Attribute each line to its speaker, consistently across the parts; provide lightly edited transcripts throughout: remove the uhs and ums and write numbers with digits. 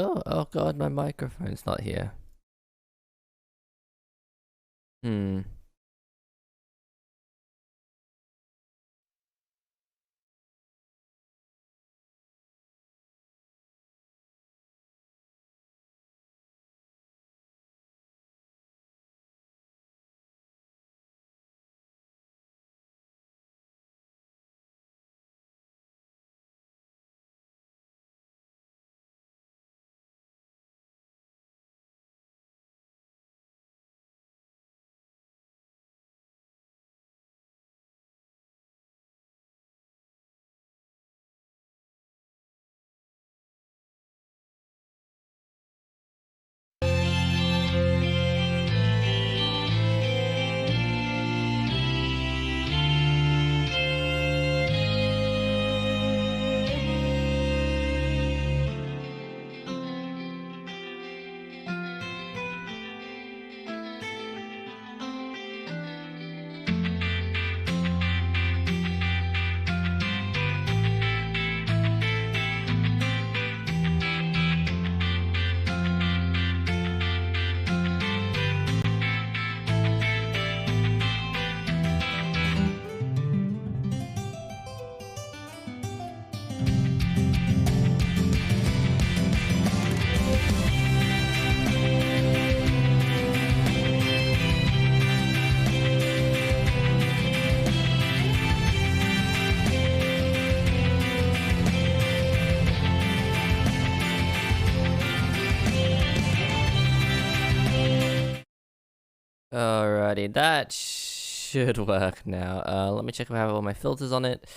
Speaker 1: Oh god, my microphone's not here. Alrighty, that should work now. Let me check if I have all my filters on it.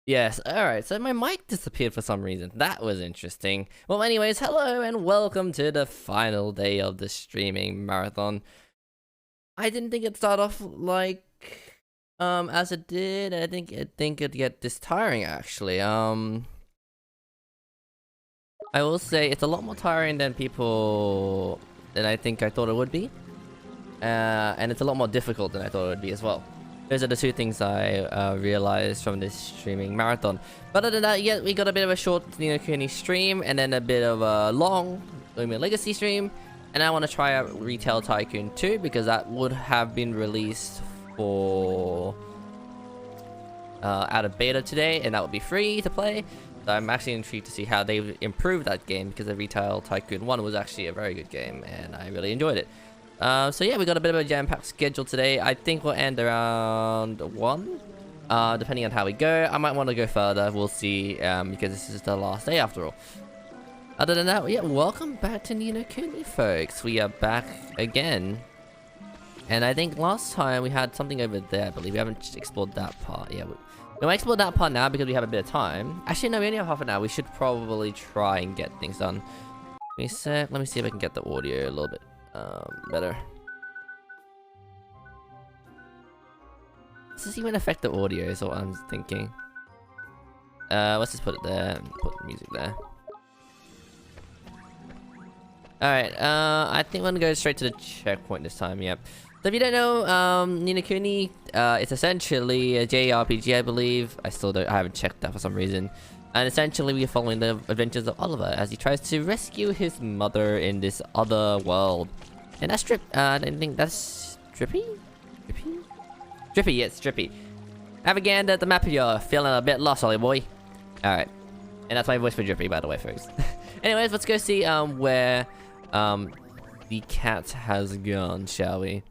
Speaker 1: Yes, alright, so my mic disappeared for some reason. That was interesting. Well, anyways, hello and welcome to the final day of the streaming marathon. I didn't think it'd start off like, as it did. I think it'd get this tiring, actually. I will say it's a lot more tiring than I think I thought it would be. And it's a lot more difficult than I thought it would be as well. Those are the two things I realized from this streaming marathon. But other than that, yeah, we got a bit of a short Ni No Kuni stream, and then a bit of a long Loomian Legacy stream. And I want to try out Retail Tycoon 2, because that would have been released for out of beta today, and that would be free to play. So I'm actually intrigued to see how they've improved that game, because the Retail Tycoon 1 was actually a very good game, and I really enjoyed it. So yeah, we got a bit of a jam-packed schedule today. I think we'll end around 1, depending on how we go. I might want to go further, we'll see, because this is the last day after all. Other than that, yeah, welcome back to Ni No Kuni, folks. We are back again. And I think last time we had something over there, I believe. We haven't explored that part. Yeah, we might explore that part now because we have a bit of time. Actually, no, we only have half an hour. We should probably try and get things done. Let me see if I can get the audio a little bit better. Does this even affect the audio is what I'm thinking. Let's just put it there and put the music there. Alright, I think we're gonna go straight to the checkpoint this time, yep. So if you don't know, Ni No Kuni, it's essentially a JRPG, I believe. I haven't checked that for some reason. And essentially we are following the adventures of Oliver as he tries to rescue his mother in this other world. And that's I think that's Drippy? Drippy, yes, Drippy. Have a gander at the map if you're feeling a bit lost, Ollie boy. Alright. And that's my voice for Drippy, by the way, folks. Anyways, let's go see where the cat has gone, shall we?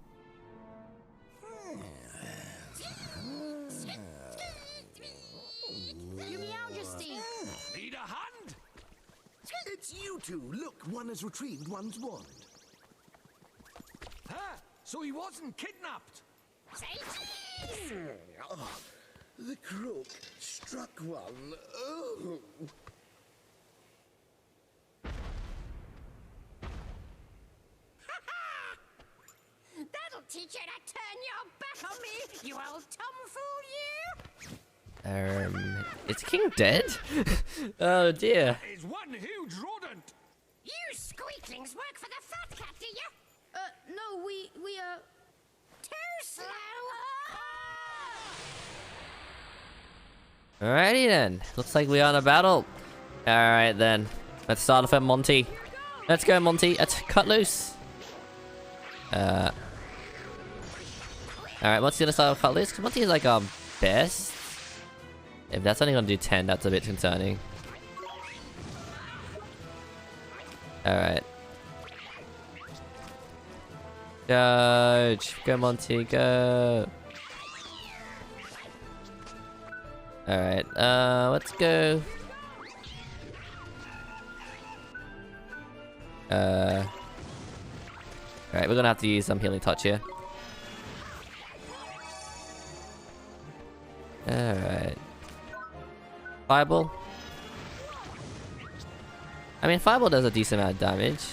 Speaker 2: You two, look, one has retrieved one's wand.
Speaker 3: Huh? So he wasn't kidnapped?
Speaker 2: Oh, the crook struck one. Oh.
Speaker 4: That'll teach you to turn your back on me, you old tomfool, you!
Speaker 1: Is King dead? Oh dear.
Speaker 3: Is one huge rodent.
Speaker 4: You squeaklings work for the fat cat, do you?
Speaker 5: No, we
Speaker 4: Too slow!
Speaker 1: Alrighty then. Looks like we are in a battle. Alright then. Let's start off at Monty. Let's go, Monty. Cut loose. Alright, Monty's gonna start with cut loose, because Monty is like our best. If that's only gonna do 10, that's a bit concerning. Alright. Go! Go, Monty, go! Alright, let's go. Alright, we're gonna have to use some healing touch here. Alright. Fireball. I mean, Fireball does a decent amount of damage.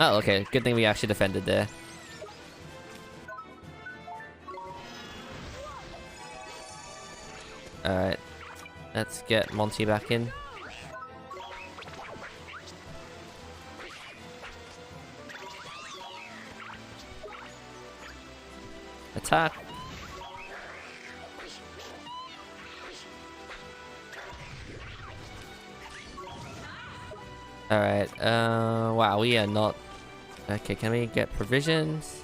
Speaker 1: Oh, okay. Good thing we actually defended there. Alright. Let's get Monty back in. Attack. Alright, wow, we are not... Okay, can we get provisions?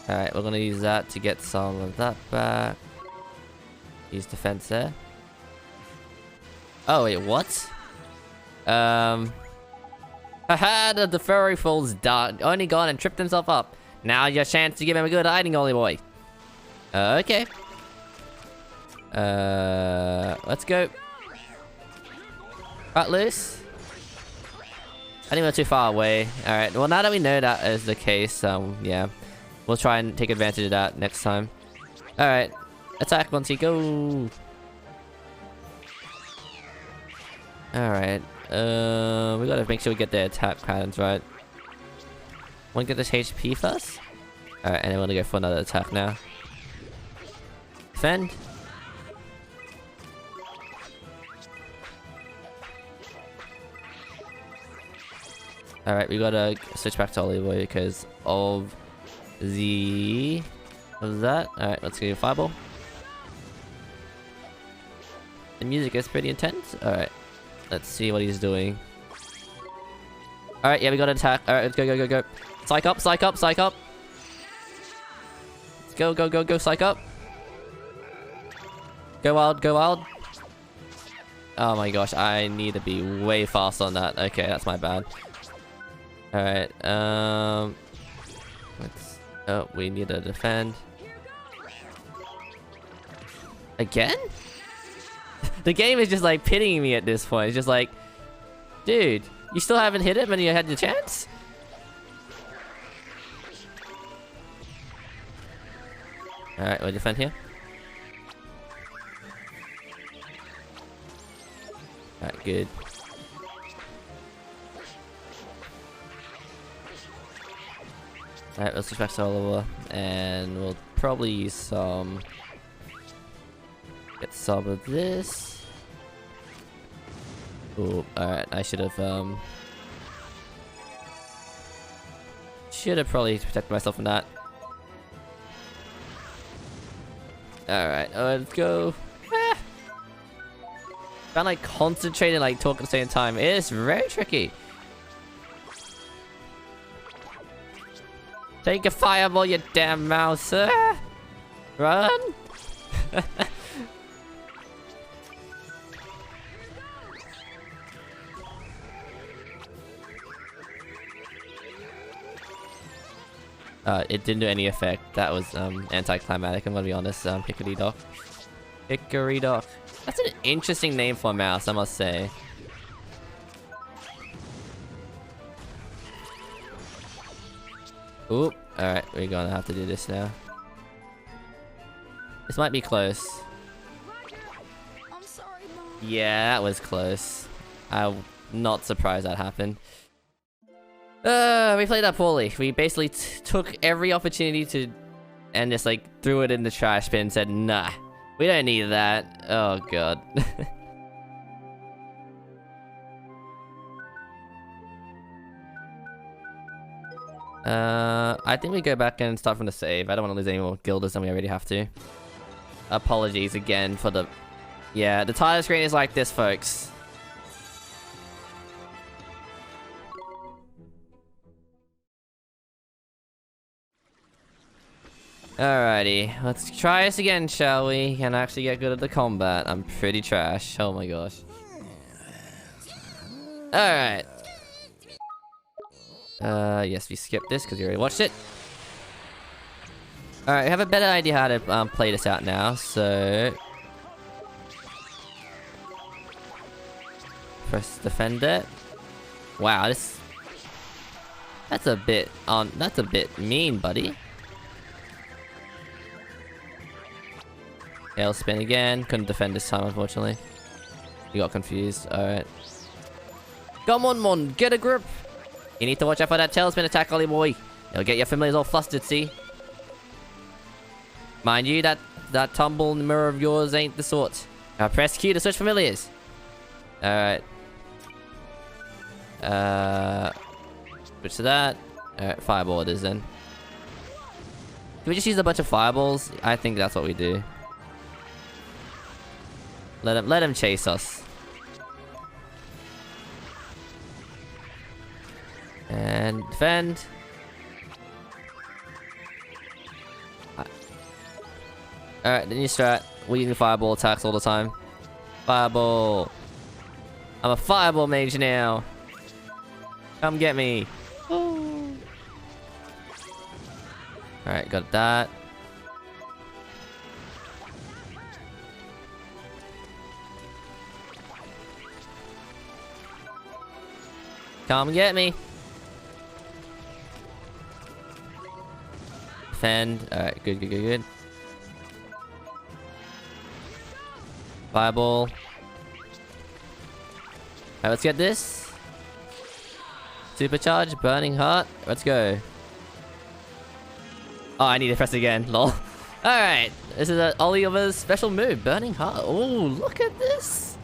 Speaker 1: Alright, we're gonna use that to get some of that back. Use defense there. Oh, wait, what? Haha, the furry fool's only gone and tripped himself up. Now your chance to give him a good hiding, Ollie boy. Okay. Let's go. Cut loose. I think we're too far away. Alright, well now that we know that is the case, yeah. We'll try and take advantage of that next time. Alright. Attack, Monty, go! Alright. We gotta make sure we get the attack patterns right. Wanna get this HP first? Alright, and then we're gonna go for another attack now. Defend. Alright, we gotta switch back to Oliver because of the... What was that? Alright, let's go Fireball. The music is pretty intense. Alright, let's see what he's doing. Alright, yeah, we got an attack. Alright, let's go, go, go, go. Psych up, psych up, psych up. Let's go, go, go, go, psych up. Go wild, go wild. Oh my gosh, I need to be way fast on that. Okay, that's my bad. Alright, let's... Oh, we need to defend. Again? The game is just like pitying me at this point. It's just like, dude, you still haven't hit it when you had the chance? Alright, we'll defend here. Alright, good. Alright, let's switch back to Oliver, and we'll probably use some... Get some of this. Oh, alright, I should have, should have probably protected myself from that. Alright, let's go. Ah. Trying like concentrate and like talk at the same time. It's very tricky. Take a fireball, you damn mouse. Run! It didn't do any effect. That was anticlimactic, I'm gonna be honest. Hickory Dock. Hickory Dock. That's an interesting name for a mouse, I must say. Oop. Alright, we're gonna have to do this now. This might be close.
Speaker 4: I'm sorry, Mom.
Speaker 1: Yeah, that was close. I'm not surprised that happened. We played that poorly. We basically took every opportunity to... And just like threw it in the trash bin and said, nah, we don't need that. Oh god. I think we go back and start from the save. I don't want to lose any more guilders than we already have to. Apologies again for the... Yeah, the title screen is like this, folks. Alrighty, let's try this again, shall we? Can I actually get good at the combat? I'm pretty trash. Oh my gosh. Alright. Yes, we skipped this because we already watched it. Alright, I have a better idea how to play this out now, so... Press defend it. Wow, this... That's a bit mean, buddy. Tail spin again. Couldn't defend this time, unfortunately. You got confused. Alright. Come on, Mon. Get a grip. You need to watch out for that tailspin attack, Ollie boy. It'll get your familiars all flustered, see? Mind you, that tumble mirror of yours ain't the sort. Now press Q to switch familiars. Alright. Switch to that. Alright, fireball it is then. Can we just use a bunch of fireballs? I think that's what we do. Let him chase us. And defend. Alright, the new strat. We're using fireball attacks all the time. Fireball. I'm a fireball mage now. Come get me. Alright, got that. Come get me. Defend. Alright, good. Fireball. Alright, let's get this. Supercharge, Burning Heart. Let's go. Oh, I need to press again. Lol. Alright, this is Oliver's special move, Burning Heart. Oh, look at this.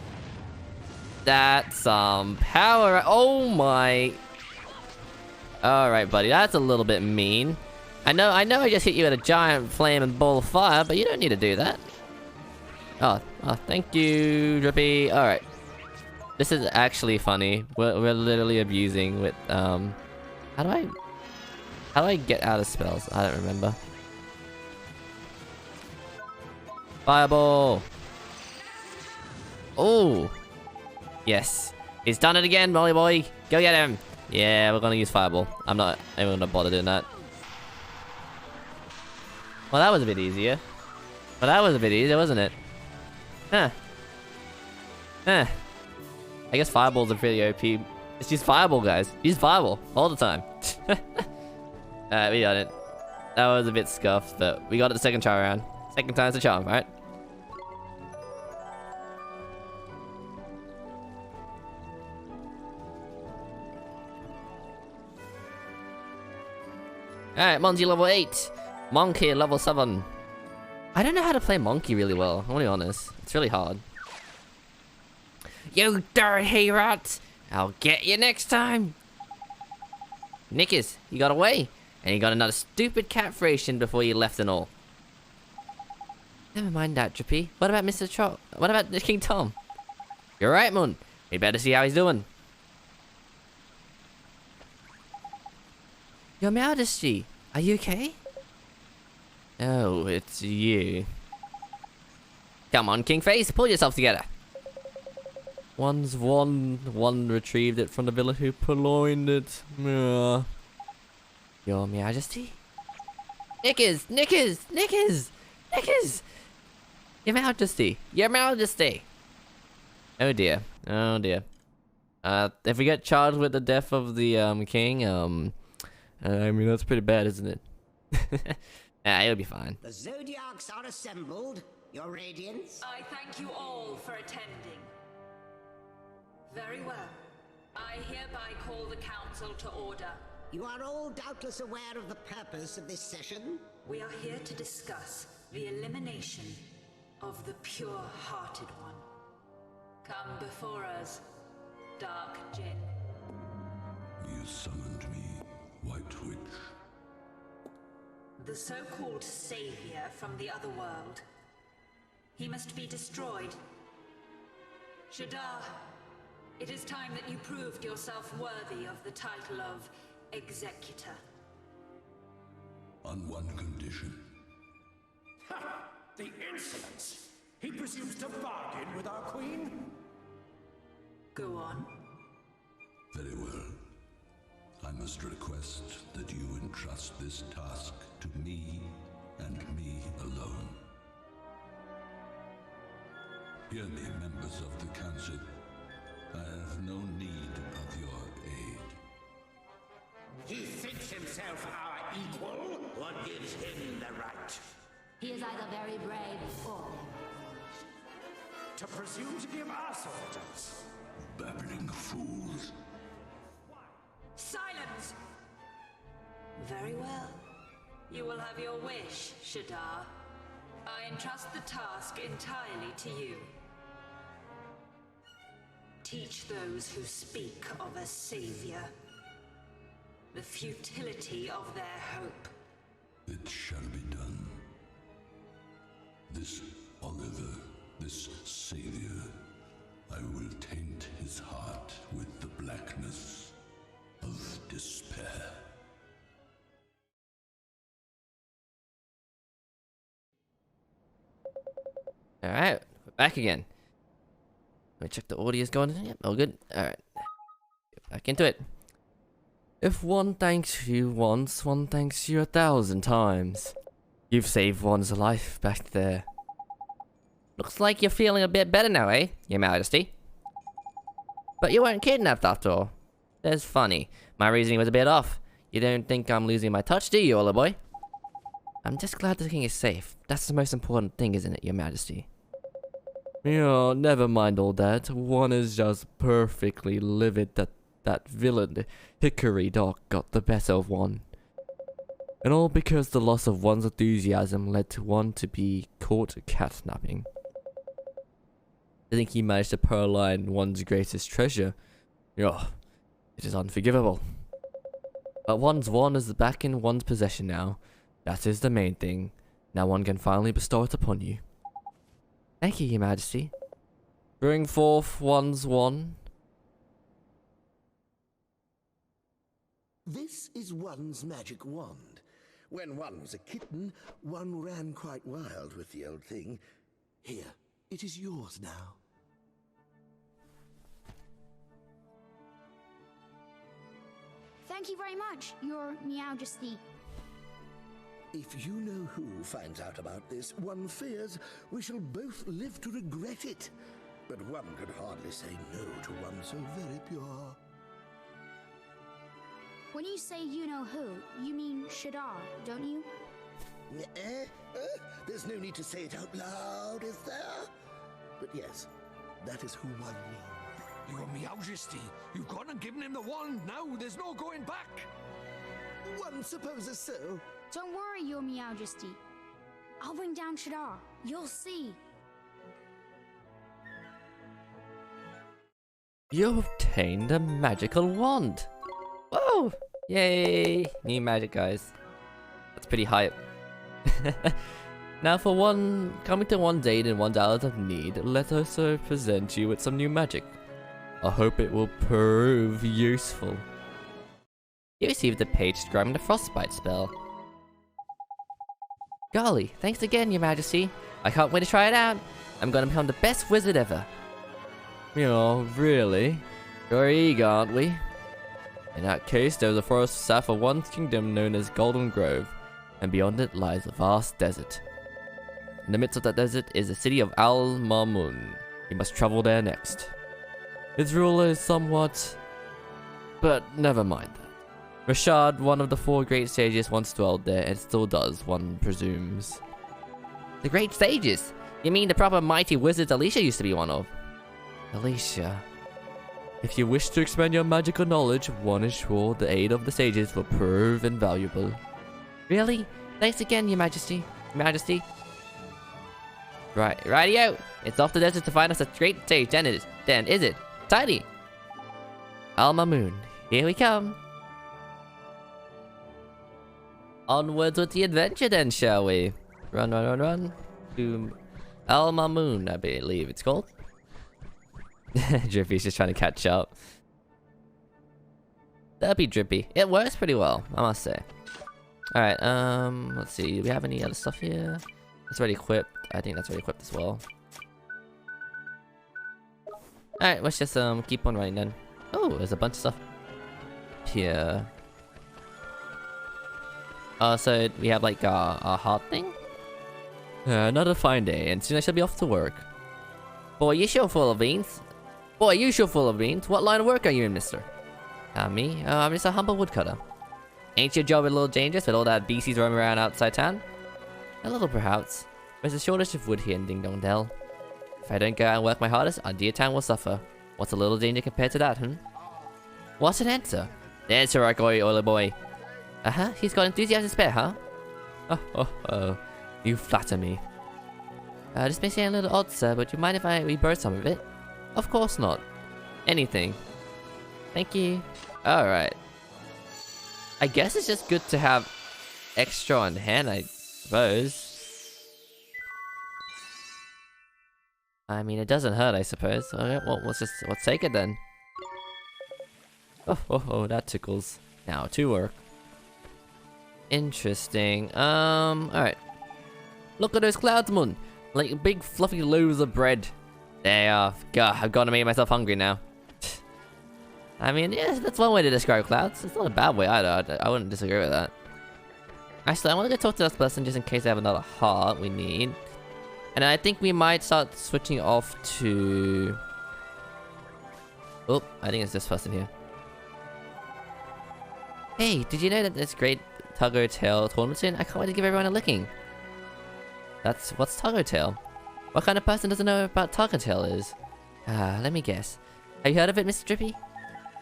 Speaker 1: That's some power. Oh my. Alright, buddy. That's a little bit mean. I know I just hit you with a giant flame and ball of fire, but you don't need to do that. Oh, thank you, Drippy. Alright. This is actually funny. We're literally abusing with, How do I get out of spells? I don't remember. Fireball. Oh. Yes. He's done it again, Molly boy. Go get him. Yeah, we're gonna use Fireball. I'm not even gonna bother doing that. Well, that was a bit easier. Well, that was a bit easier, wasn't it? Huh. I guess Fireball's are pretty OP. Just use Fireball, guys. Use Fireball all the time. Alright, we got it. That was a bit scuffed, but we got it the second try around. Second time's the charm, right? Alright, Monkey level 8. Monkey level 7. I don't know how to play Monkey really well, I'm gonna be honest. It's really hard. You dirty rat! I'll get you next time! Knickers, you got away. And you got another stupid cat ration before you left and all. Never mind that, Drippy. What about Mr. Trot? What about the King Tom? You're right, Moon. We better see how he's doing. Your Majesty, are you okay? Oh, it's you. Come on, King Face, pull yourself together. One retrieved it from the villain who purloined it. Your Majesty? Knickers! Your Majesty! Oh dear. If we get charged with the death of the king, I mean that's pretty bad, isn't it? Yeah, it'll be fine.
Speaker 2: The Zodiacs are assembled, Your Radiance.
Speaker 5: I thank you all for attending. Very well. I hereby call the council to order.
Speaker 2: You are all doubtless aware of the purpose of this session.
Speaker 5: We are here to discuss the elimination of the pure-hearted one. Come before us, Dark Jinn.
Speaker 6: You summoned me, White Whitch.
Speaker 5: The so-called savior from the other world. He must be destroyed. Shadar, it is time that you proved yourself worthy of the title of Executor.
Speaker 6: On one condition.
Speaker 3: Ha! The insolence! He presumes to bargain with our queen?
Speaker 5: Go on.
Speaker 6: Very well. I must request that you entrust this task to me and me alone. Hear me, members of the Council. I have no need of your aid.
Speaker 2: He thinks himself our equal? What gives him the right?
Speaker 4: He is either very brave or
Speaker 3: To presume to give us orders?
Speaker 6: Babbling fools.
Speaker 5: Silence! Very well. You will have your wish, Shadar. I entrust the task entirely to you. Teach those who speak of a savior the futility of their hope.
Speaker 6: It shall be done. This Oliver, this savior, I will taint his heart with the blackness of despair.
Speaker 1: Alright, we're back again. Let me check the audio's going. Yep, all good. Alright. Get back into it. If one thanks you once, one thanks you 1,000 times. You've saved one's life back there. Looks like you're feeling a bit better now, eh, Your Majesty? But you weren't kidnapped after all. That's funny. My reasoning was a bit off. You don't think I'm losing my touch, do you, Ola boy? I'm just glad the king is safe. That's the most important thing, isn't it, Your Majesty? Yeah, never mind all that. One is just perfectly livid that villain Hickory Dock got the better of one. And all because the loss of one's enthusiasm led to one to be caught catnapping. I think he managed to purloin one's greatest treasure. Yeah, it is unforgivable. But one is back in one's possession now. That is the main thing. Now one can finally bestow it upon you. Thank you, Your Majesty. Bring forth one's one.
Speaker 7: This is one's magic wand. When one was a kitten, one ran quite wild with the old thing. Here, it is yours now.
Speaker 4: Thank you very much, Your Majesty.
Speaker 7: If you know who finds out about this, one fears we shall both live to regret it. But one could hardly say no to one so very pure.
Speaker 4: When you say you know who, you mean Shadar, don't you?
Speaker 7: There's no need to say it out loud, is there? But yes, that is who one means.
Speaker 3: Your Majesty, you've gone and given him the wand now. There's no going back.
Speaker 7: One supposes so.
Speaker 4: Don't worry, Your Majesty. I'll bring down Shadar. You'll see.
Speaker 1: You obtained a magical wand. Whoa! Yay! New magic, guys. That's pretty hype. Now for one, coming to one's aid in one's hours of need, let us present you with some new magic. I hope it will prove useful. You received a page describing the frostbite spell. Golly, thanks again, Your Majesty. I can't wait to try it out. I'm gonna become the best wizard ever. Oh, really? We're eager, aren't we? In that case, there's a forest south of one's kingdom known as Golden Grove, and beyond it lies a vast desert. In the midst of that desert is the city of Al Mamun. You must travel there next. Its ruler is somewhat... but never mind that. Rashad, one of the 4 great sages, once dwelled there, and still does, one presumes. The great sages? You mean the proper mighty wizards Alicia used to be one of? Alicia... If you wish to expand your magical knowledge, one is sure the aid of the sages will prove invaluable. Really? Thanks again, Your Majesty. Your Majesty. Righty-o! It's off the desert to find us a great sage, then is it? Tidy! Alma Moon, here we come. Onwards with the adventure then, shall we? Run, run, run, run. Boom. El Mamoon, I believe it's called. Drippy's just trying to catch up. That'd be Drippy. It works pretty well, I must say. Alright, let's see. Do we have any other stuff here? It's already equipped. I think that's already equipped as well. Alright, let's just keep on running then. Oh, there's a bunch of stuff here. So we have like a heart thing? Another fine day, and soon I shall be off to work. Boy, you sure full of beans. Boy, you sure full of beans. What line of work are you in, mister? Me? I'm just a humble woodcutter. Ain't your job a little dangerous with all that beasties roaming around outside town? A little, perhaps. There's a shortage of wood here in Ding Dong Dell. If I don't go out and work my hardest, our dear town will suffer. What's a little danger compared to that, What's an answer? There's your oily boy. He's got enthusiasm to spare, huh? Oh. You flatter me. This may seem a little odd, sir, but you mind if we burn some of it? Of course not. Anything. Thank you. Alright. I guess it's just good to have extra on hand, I suppose. I mean, it doesn't hurt, I suppose. Okay, well, let's take it then. Oh, that tickles. Now, to work. Interesting. Alright. Look at those clouds, man. Like big fluffy loaves of bread. They are. God, I've got to make myself hungry now. I mean, yeah, that's one way to describe clouds. It's not a bad way either. I wouldn't disagree with that. Actually, I want to go talk to this person just in case they have another heart we need. And I think we might start switching off to... Oh, I think it's this person here. Hey, did you know that there's great Tugger Tail tournament soon? I can't wait to give everyone a licking. What's Tugger Tail? What kind of person doesn't know about Tugger Tail is? Let me guess. Have you heard of it, Mr. Drippy?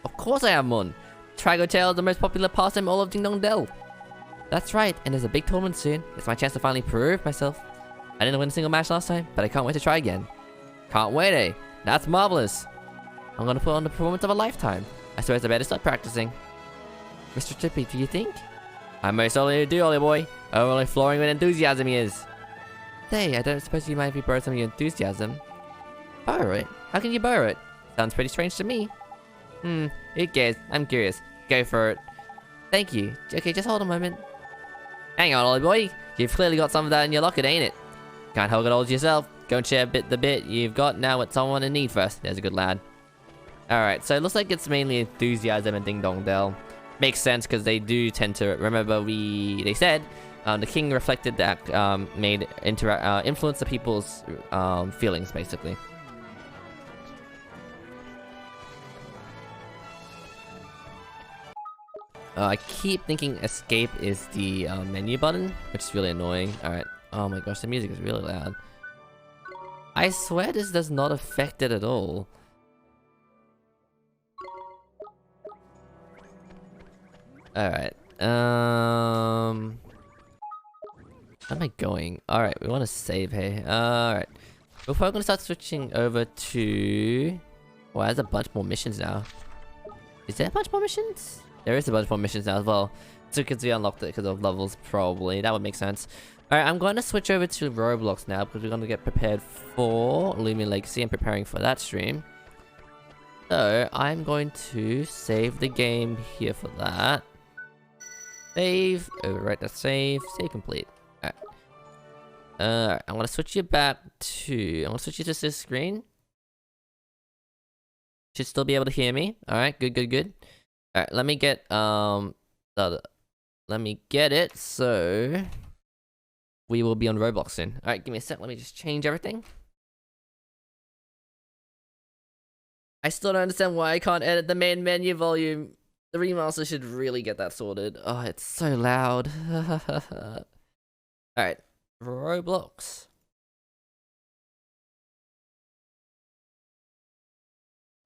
Speaker 1: Of course I have, Mon. Tugger Tail is the most popular pastime in all of Ding Dong Dell. That's right, and there's a big tournament soon. It's my chance to finally prove myself. I didn't win a single match last time, but I can't wait to try again. Can't wait, eh? That's marvelous. I'm gonna put on the performance of a lifetime. I suppose I better start practicing. Mr. Drippy, do you think? I most certainly do, Ollie boy. Only flooring with enthusiasm he is. Say, I don't suppose you might be borrowing some of your enthusiasm. Borrow it? How can you borrow it? Sounds pretty strange to me. Who cares? I'm curious. Go for it. Thank you. Okay, just hold a moment. Hang on, Ollie boy. You've clearly got some of that in your locket, ain't it? Can't hold it all to yourself. Go and share the bit you've got now with someone in need first. There's a good lad. Alright, so it looks like it's mainly enthusiasm and Ding Dong Dell. Makes sense because they do tend to remember they said the king reflected that made influence the people's feelings basically. I keep thinking escape is the menu button, which is really annoying. Alright. Oh my gosh, the music is really loud. I swear this does not affect it at all. Alright. Where am I going? Alright, we want to save here. Alright. We're probably going to start switching over to... Wow, there's a bunch more missions now. Is there a bunch more missions? There is a bunch more missions now as well. So because we unlocked it because of levels, probably. That would make sense. Alright, I'm going to switch over to Roblox now because we're going to get prepared for Loomian Legacy and preparing for that stream. So, I'm going to save the game here for that. Save, overwrite that save complete. Alright, I'm gonna switch you back to... I'm gonna switch you to this screen. Should still be able to hear me. Alright, good. Alright, let me get, let me get it, so... We will be on Roblox soon. Alright, give me a sec, let me just change everything. I still don't understand why I can't edit the main menu volume. The remaster should really get that sorted. Oh, it's so loud. Alright, Roblox.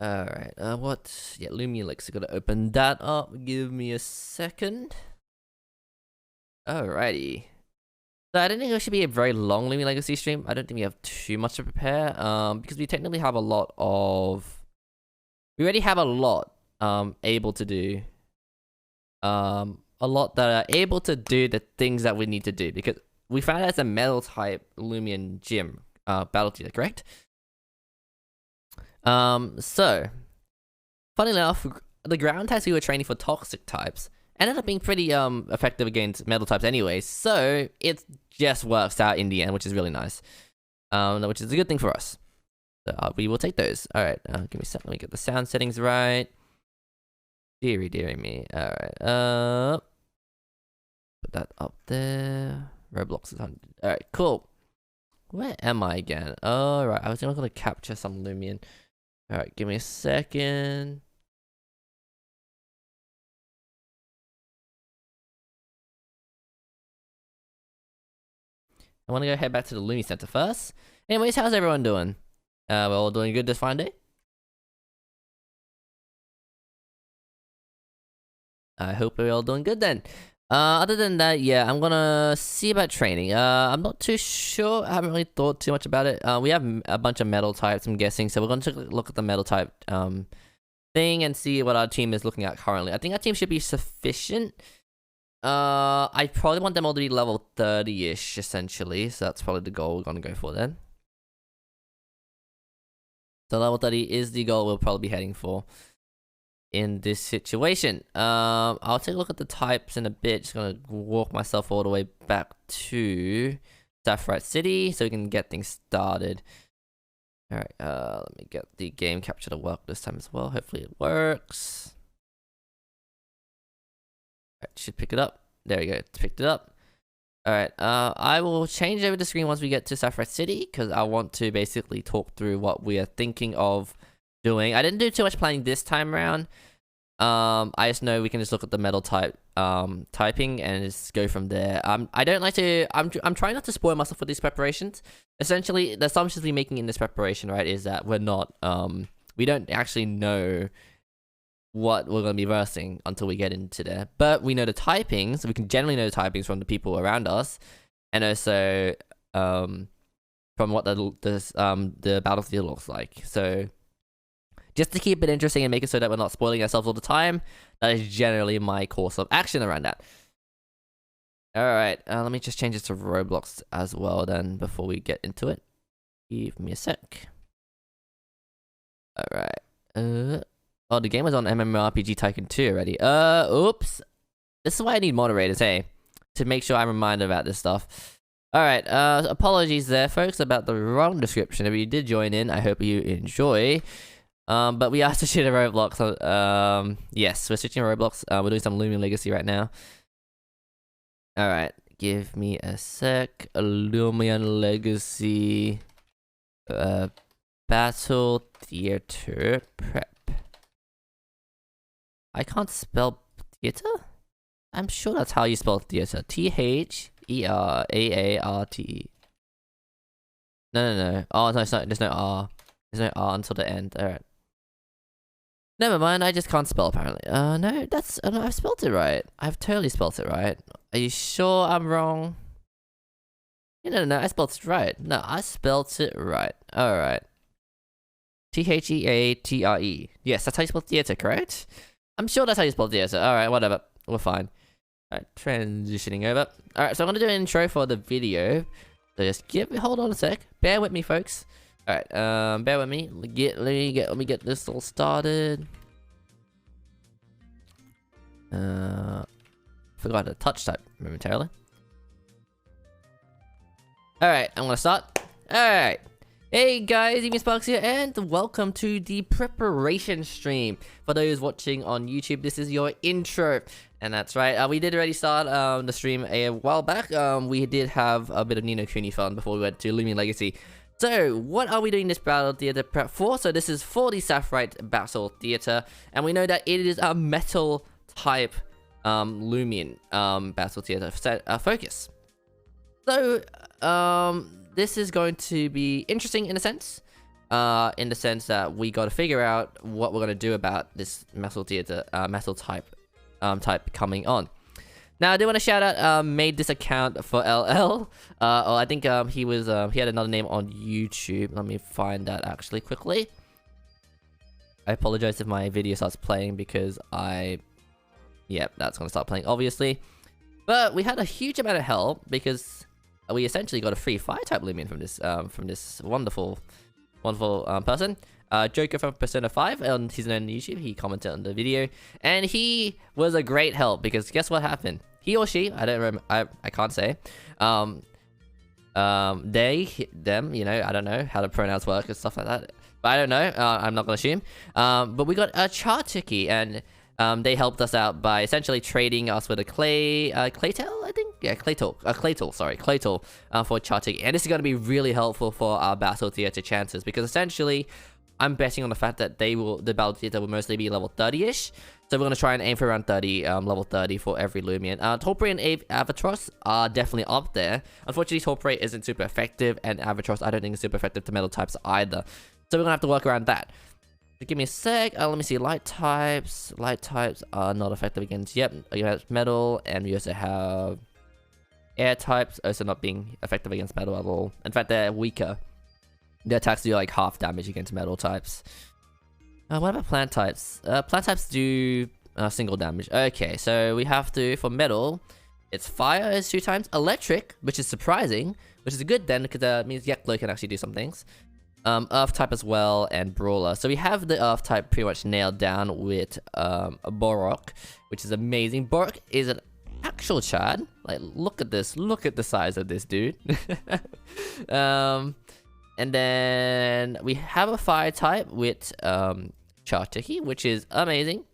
Speaker 1: Alright, what? Yeah, Loomian Legacy, gotta open that up. Give me a second. Alrighty. So I don't think it should be a very long Loomian Legacy stream. I don't think we have too much to prepare. Because we technically have a lot of... We already have a lot able to do. A lot that are able to do the things that we need to do. Because we found out it's a metal type Loomian gym. battle theater, correct? So funny enough, the ground types we were training for toxic types ended up being pretty effective against metal types anyway, so it just works out in the end, which is really nice. Which is a good thing for us. So we will take those. Alright, give me a second, let me get the sound settings right. Deary me. Alright, put that up there. Roblox is 100. Alright, cool. Where am I again? Alright, I was gonna capture some Loomian. Alright, give me a second. I want to go head back to the Loomian Center first. Anyways, how's everyone doing? We're all doing good this fine day? I hope we're all doing good then. Other than that, yeah, I'm gonna see about training. I'm not too sure. I haven't really thought too much about it. We have a bunch of metal types, I'm guessing. So we're gonna take a look at the metal type thing and see what our team is looking at currently. I think our team should be sufficient. I probably want them all to be level 30-ish, essentially. So that's probably the goal we're gonna go for then. So level 30 is the goal we'll probably be heading for in this situation. I'll take a look at the types in a bit. Just gonna walk myself all the way back to TheFatRat City so we can get things started. Alright, let me get the game capture to work this time as well. Hopefully it works. Alright, should pick it up. There we go, it's picked it up. Alright, I will change over the screen once we get to TheFatRat City, because I want to basically talk through what we are thinking of doing. I didn't do too much planning this time around. I just know we can just look at the metal type typing and just go from there. I don't like to. I'm trying not to spoil myself with these preparations. Essentially, the assumptions we're making in this preparation, right, is that we're not. We don't actually know what we're going to be versing until we get into there. But we know the typings. So we can generally know the typings from the people around us, and also from what the battlefield looks like. So just to keep it interesting and make it so that we're not spoiling ourselves all the time, that is generally my course of action around that. Alright, let me just change it to Roblox as well then before we get into it. Give me a sec. Alright. Oh, the game was on MMORPG Tycoon 2 already. Oops. This is why I need moderators, hey? To make sure I'm reminded about this stuff. Alright, apologies there, folks, about the wrong description. If you did join in, I hope you enjoy. But we are switching to Roblox. Yes, we're switching to Roblox. We're doing some Loomian Legacy right now. Alright, give me a sec. Loomian Legacy. Battle Theater Prep. I can't spell theater? I'm sure that's how you spell theater. T-H-E-R-A-A-R-T. No. Oh, no, it's not. There's no R. There's no R until the end. Alright. Never mind, I just can't spell apparently. No, that's... no, I've spelled it right. I've totally spelled it right. Are you sure I'm wrong? No, I spelled it right. No, I spelled it right. Alright. T-H-E-A-T-R-E. Yes, that's how you spell theater, correct? I'm sure that's how you spell theater. Alright, whatever. We're fine. Alright, transitioning over. Alright, so I'm gonna do an intro for the video. So just hold on a sec. Bear with me, folks. Alright, bear with me. Let me get this all started. Forgot to touch type momentarily. Alright, I'm gonna start. Alright. Hey guys, EvnSparks here, and welcome to the preparation stream. For those watching on YouTube, this is your intro. And that's right, we did already start the stream a while back. We did have a bit of Ni No Kuni fun before we went to Loomian Legacy. So, what are we doing this battle theater prep for? So this is for the TheFatRat battle theater, and we know that it is a metal type Loomian battle theater focus. So, this is going to be interesting in a sense, in the sense that we got to figure out what we're going to do about this metal theater, metal type coming on. Now, I do want to shout out, made this account for LL. I think he had another name on YouTube. Let me find that actually quickly. I apologize if my video starts playing because yep, that's going to start playing obviously. But we had a huge amount of help because we essentially got a free fire-type Loomian from this wonderful person. Joker from Persona 5 on his own YouTube. He commented on the video, and he was a great help because guess what happened? He or she, I don't remember, I can't say. They, them, you know, I don't know how the pronouns work and stuff like that. But I don't know. I'm not gonna assume. But we got a Chartiki, and they helped us out by essentially trading us with a Claytail, I think. Yeah, Claytail. Sorry, Claytail for Chartiki, and this is gonna be really helpful for our battle theater chances because essentially, I'm betting on the fact that the battle theater will mostly be level 30-ish. So we're going to try and aim for around 30, level 30 for every Loomian. Torpray and Avatros are definitely up there. Unfortunately, Torpray isn't super effective, and Avatros I don't think is super effective to metal types either. So we're going to have to work around that. So give me a sec. Let me see. Light types. Light types are not effective against, yep, metal. And we also have air types also not being effective against metal at all. In fact, they're weaker. Their attacks do like half damage against metal types. What about plant types? Plant types do single damage. Okay, so we have to, for metal, it's fire is 2 times. Electric, which is surprising, which is good then, because that means Yeklo can actually do some things. Earth type as well, and Brawler. So we have the Earth type pretty much nailed down with Borok, which is amazing. Borok is an actual Chad. Like, look at this. Look at the size of this dude. And then we have a fire type with Chartiki, which is amazing.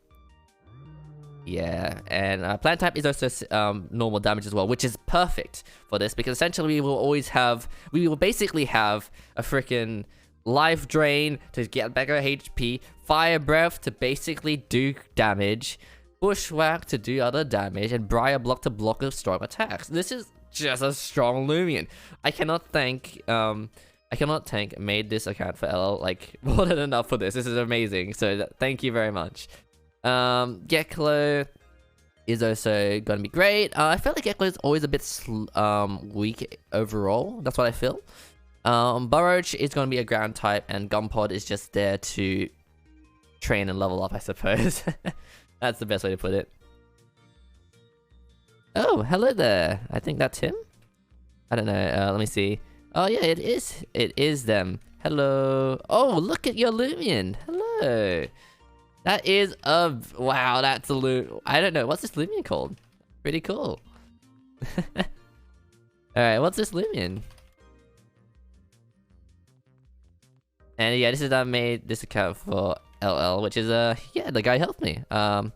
Speaker 1: Yeah, and plant type is also normal damage as well, which is perfect for this because essentially we will basically have a freaking life drain to get back our HP, fire breath to basically do damage, bushwhack to do other damage, and briar block to block of strong attacks. This is just a strong Loomian. I cannot thank made this account for LL like more than enough for this. This is amazing. So thank you very much. Geklo is also going to be great. I feel like Geklo is always a bit weak overall. That's what I feel. Burroach is going to be a ground type, and Gumpod is just there to train and level up, I suppose. That's the best way to put it. Oh, hello there. I think that's him. I don't know. Let me see. Oh yeah, it is. It is them. Hello. Oh, look at your Loomian. Hello. That is a wow. That's a Loomian. I don't know. What's this Loomian called? Pretty cool. All right. What's this Loomian? And yeah, this is I made this account for LL, which is yeah, the guy helped me. Moramuk.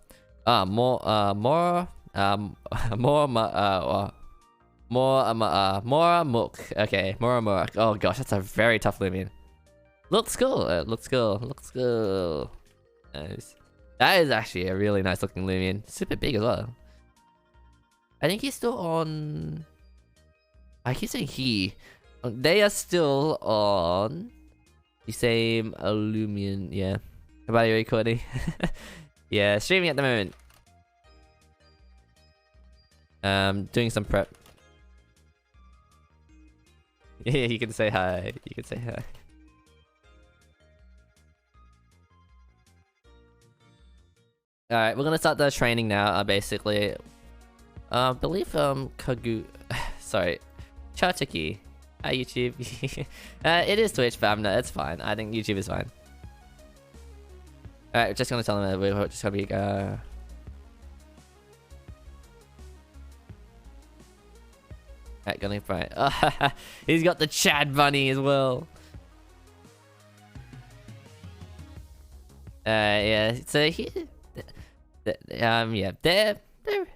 Speaker 1: Okay, Moramuk. Oh gosh, that's a very tough Loomian. Looks cool. Looks cool. Looks cool. Nice. That is actually a really nice looking Loomian. Super big as well. I think he's still on. I keep saying he. They are still on the same Loomian. Yeah. How about you recording? Yeah, streaming at the moment. Doing some prep. Yeah, you can say hi. You can say hi. Alright, we're gonna start the training now, basically. I believe, sorry. Chartiki. Hi, YouTube. It is Twitch, but it's fine. I think YouTube is fine. Alright, we're just gonna tell them that we're just gonna be, Alright, gonna fight. He's got the Chad Bunny as well. Yeah, so yeah, they're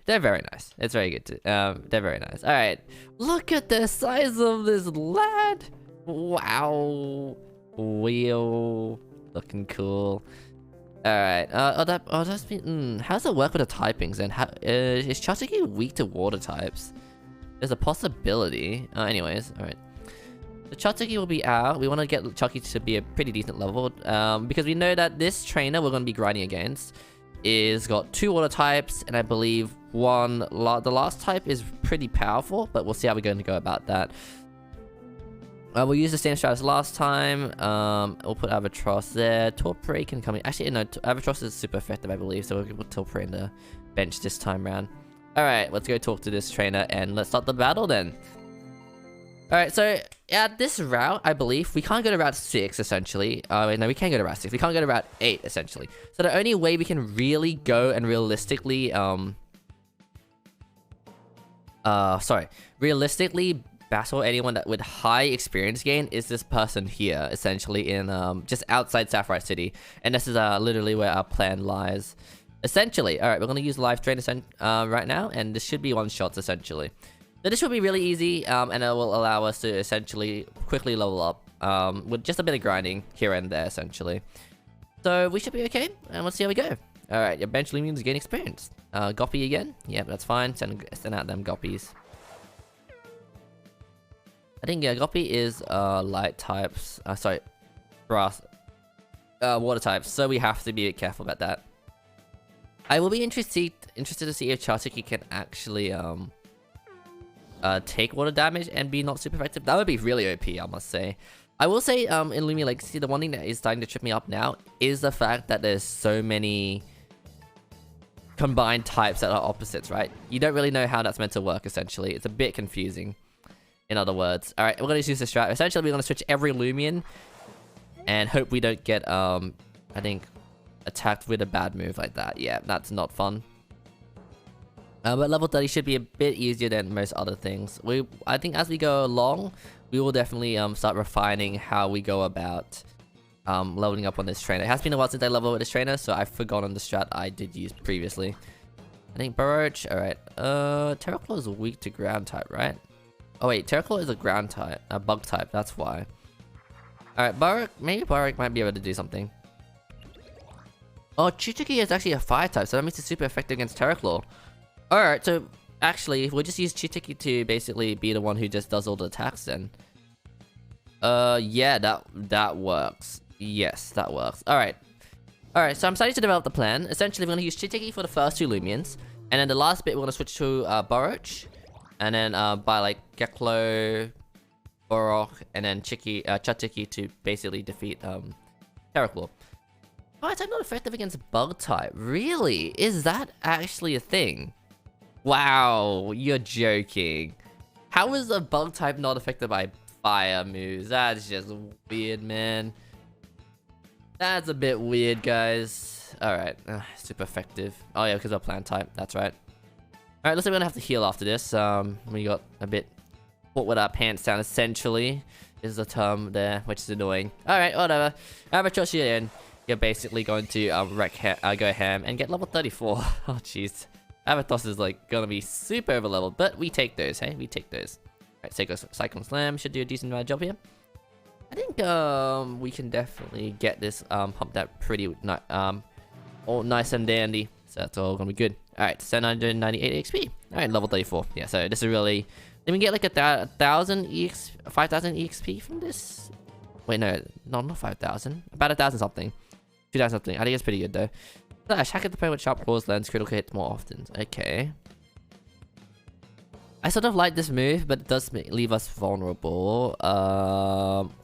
Speaker 1: very nice. It's very good too. They're very nice. Alright. Look at the size of this lad. Wow. Wheel. Looking cool. Alright. That's been how does it work with the typings and how is Chartiki weak to water types? There's a possibility. Anyways, alright. The Chartiki will be out. We want to get Chucky to be a pretty decent level. Because we know that this trainer we're going to be grinding against is got 2 water types, and I believe the last type is pretty powerful, but we'll see how we're going to go about that. We'll use the same strat as last time. We'll put Avatros there. Torpray can come in. Actually, no, Avatros is super effective, I believe, so we'll put Torpray in the bench this time round. Alright, let's go talk to this trainer and let's start the battle then. Alright, so at this route, I believe, we can't go to route 6, essentially. No, we can go to route 6. We can't go to route 8, essentially. So the only way we can really go and realistically, realistically battle anyone that with high experience gain is this person here, essentially, in, just outside TheFatRat City. And this is, literally where our plan lies. Essentially, alright, we're gonna use Life Drain, right now, and this should be one-shots, essentially. So this should be really easy, and it will allow us to essentially quickly level up with just a bit of grinding here and there, essentially. So we should be okay, and let's see how we go. Alright, your bench Loomians gain experience. Goppy again? Yep, that's fine. Send out them Goppies. I think, yeah, Goppy is light types. Sorry, grass, water types, so we have to be careful about that. I will be interested to see if Chartiki can actually, take water damage and be not super effective. That would be really OP, I must say. I will say, in Loomian Legacy, the one thing that is starting to trip me up now is the fact that there's so many combined types that are opposites, right? You don't really know how that's meant to work, essentially. It's a bit confusing, in other words. Alright, we're going to use this strat. Essentially, we're going to switch every Loomian and hope we don't get, I think, attacked with a bad move like that. Yeah, that's not fun. But level 30 should be a bit easier than most other things. I think as we go along, we will definitely start refining how we go about leveling up on this trainer. It has been a while since I leveled with this trainer, so I've forgotten the strat I did use previously. I think Burroach, alright. Terraclaw is weak to ground type, right? Oh wait, Terraclaw is a ground type, a bug type, that's why. Alright, Burroach, maybe Burroach might be able to do something. Oh, Chichiki is actually a fire type, so that makes it super effective against Terraclaw. Alright, so actually, we'll just use Chitiki to basically be the one who just does all the attacks then. Yeah, that works. Yes, that works. Alright. Alright, so I'm starting to develop the plan. Essentially, we're going to use Chitiki for the first two Loomians. And then the last bit, we're going to switch to Burroach. And then by like Geklo, Borok, and then Chitiki to basically defeat Terraclaw. Fire type not effective against bug type. Really? Is that actually a thing? Wow, you're joking. How is a bug type not affected by fire moves? That's just weird, man. That's a bit weird, guys. Alright, super effective. Oh yeah, because we're plant type, that's right. Alright, looks like we're gonna have to heal after this. We got a bit put with our pants down, essentially, is the term there, which is annoying. Alright, whatever. Avatrosh you in. You're basically going to go ham and get level 34. Oh, jeez. Avatos is like gonna be super over leveled, but we take those, hey? We take those. Alright, Cyclone Slam should do a decent amount of job here. I think we can definitely get this pumped out pretty all nice and dandy. So that's all gonna be good. Alright, 798 XP. Alright, level 34. Yeah, so this is really. Did we get like 1,000 EXP, 5,000 EXP from this? Wait, no, not 5,000. About 1,000 something. 2,000 something. I think it's pretty good though. Slash, hack at the point with sharp claws, lands critical hits more often. Okay. I sort of like this move, but it does leave us vulnerable.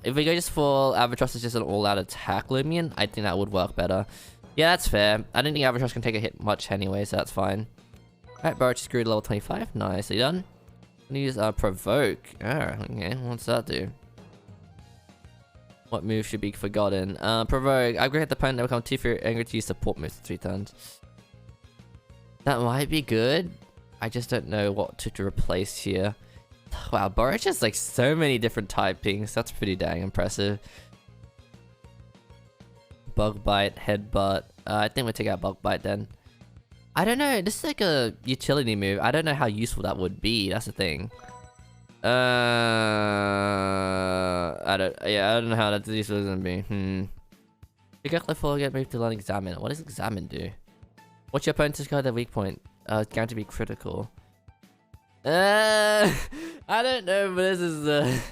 Speaker 1: If we go just for Avatross is just an all-out attack Loomian, I think that would work better. Yeah, that's fair. I don't think Avatross can take a hit much anyway, so that's fine. Alright, Burroach is grew to level 25. Nicely done. I'm gonna use Provoke. Oh, okay. What's that do? What move should be forgotten? Provoke. Upgrade at the opponent that become too angry to use support moves for 3 turns. That might be good. I just don't know what to replace here. Wow, Burroach has like so many different typings. That's pretty dang impressive. Bug Bite, Headbutt. I think we'll take out Bug Bite then. I don't know. This is like a utility move. I don't know how useful that would be. That's the thing. I don't know how that's useful gonna be. You got left forward, get moved to learn Examine. What does Examine do? What's your opponent's discard their weak point? It's going to be critical. I don't know, but this is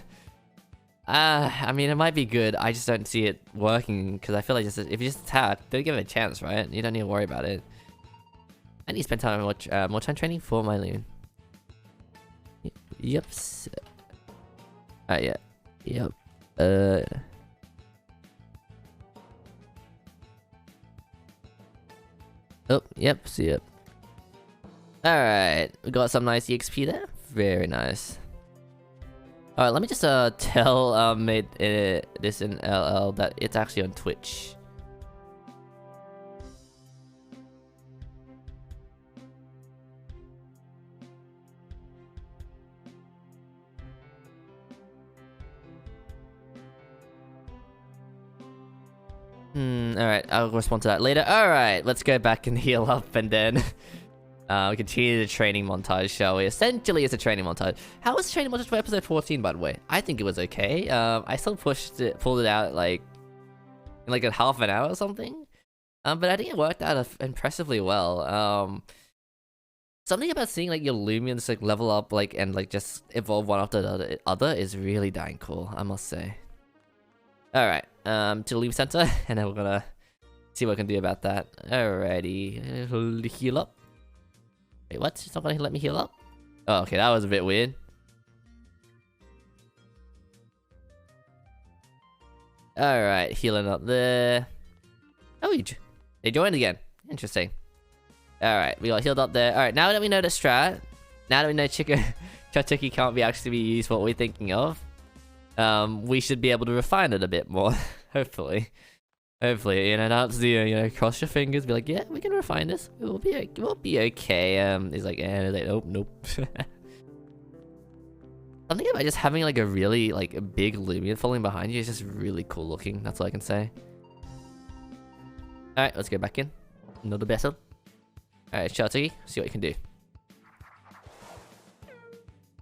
Speaker 1: I mean, it might be good. I just don't see it working because I feel like if you just attack, don't give it a chance, right? You don't need to worry about it. I need to spend time more time training for my loon. Yep. Yeah. Yep. Oh, yep. See it. Alright. We got some nice EXP there. Very nice. Alright, let me just tell this in LL that it's actually on Twitch. Alright, I'll respond to that later. Alright, let's go back and heal up and then we continue the training montage, shall we? Essentially, it's a training montage. How was the training montage for episode 14, by the way? I think it was okay. I still pulled it out like in like a half an hour or something. But I think it worked out impressively well. Something about seeing like your Loomians like level up like and like just evolve one after the other is really dang cool, I must say. Alright, to the Loom Center, and then we're gonna see what we can do about that. Alrighty, heal up. Wait, what? It's not gonna let me heal up? Oh, okay, that was a bit weird. Alright, healing up there. Oh, they joined again. Interesting. Alright, we got healed up there. Alright, now that we know the strat, now that we know Chotiki can't be actually be used for what we're thinking of, we should be able to refine it a bit more. Hopefully, you know, not to you know, cross your fingers, be like, yeah, we can refine this. It will be okay. He's like, like, nope. Something about just having like a really like a big Loomian falling behind you is just really cool looking. That's all I can say. All right, let's go back in. Another battle. All right, Chotiki, see what you can do.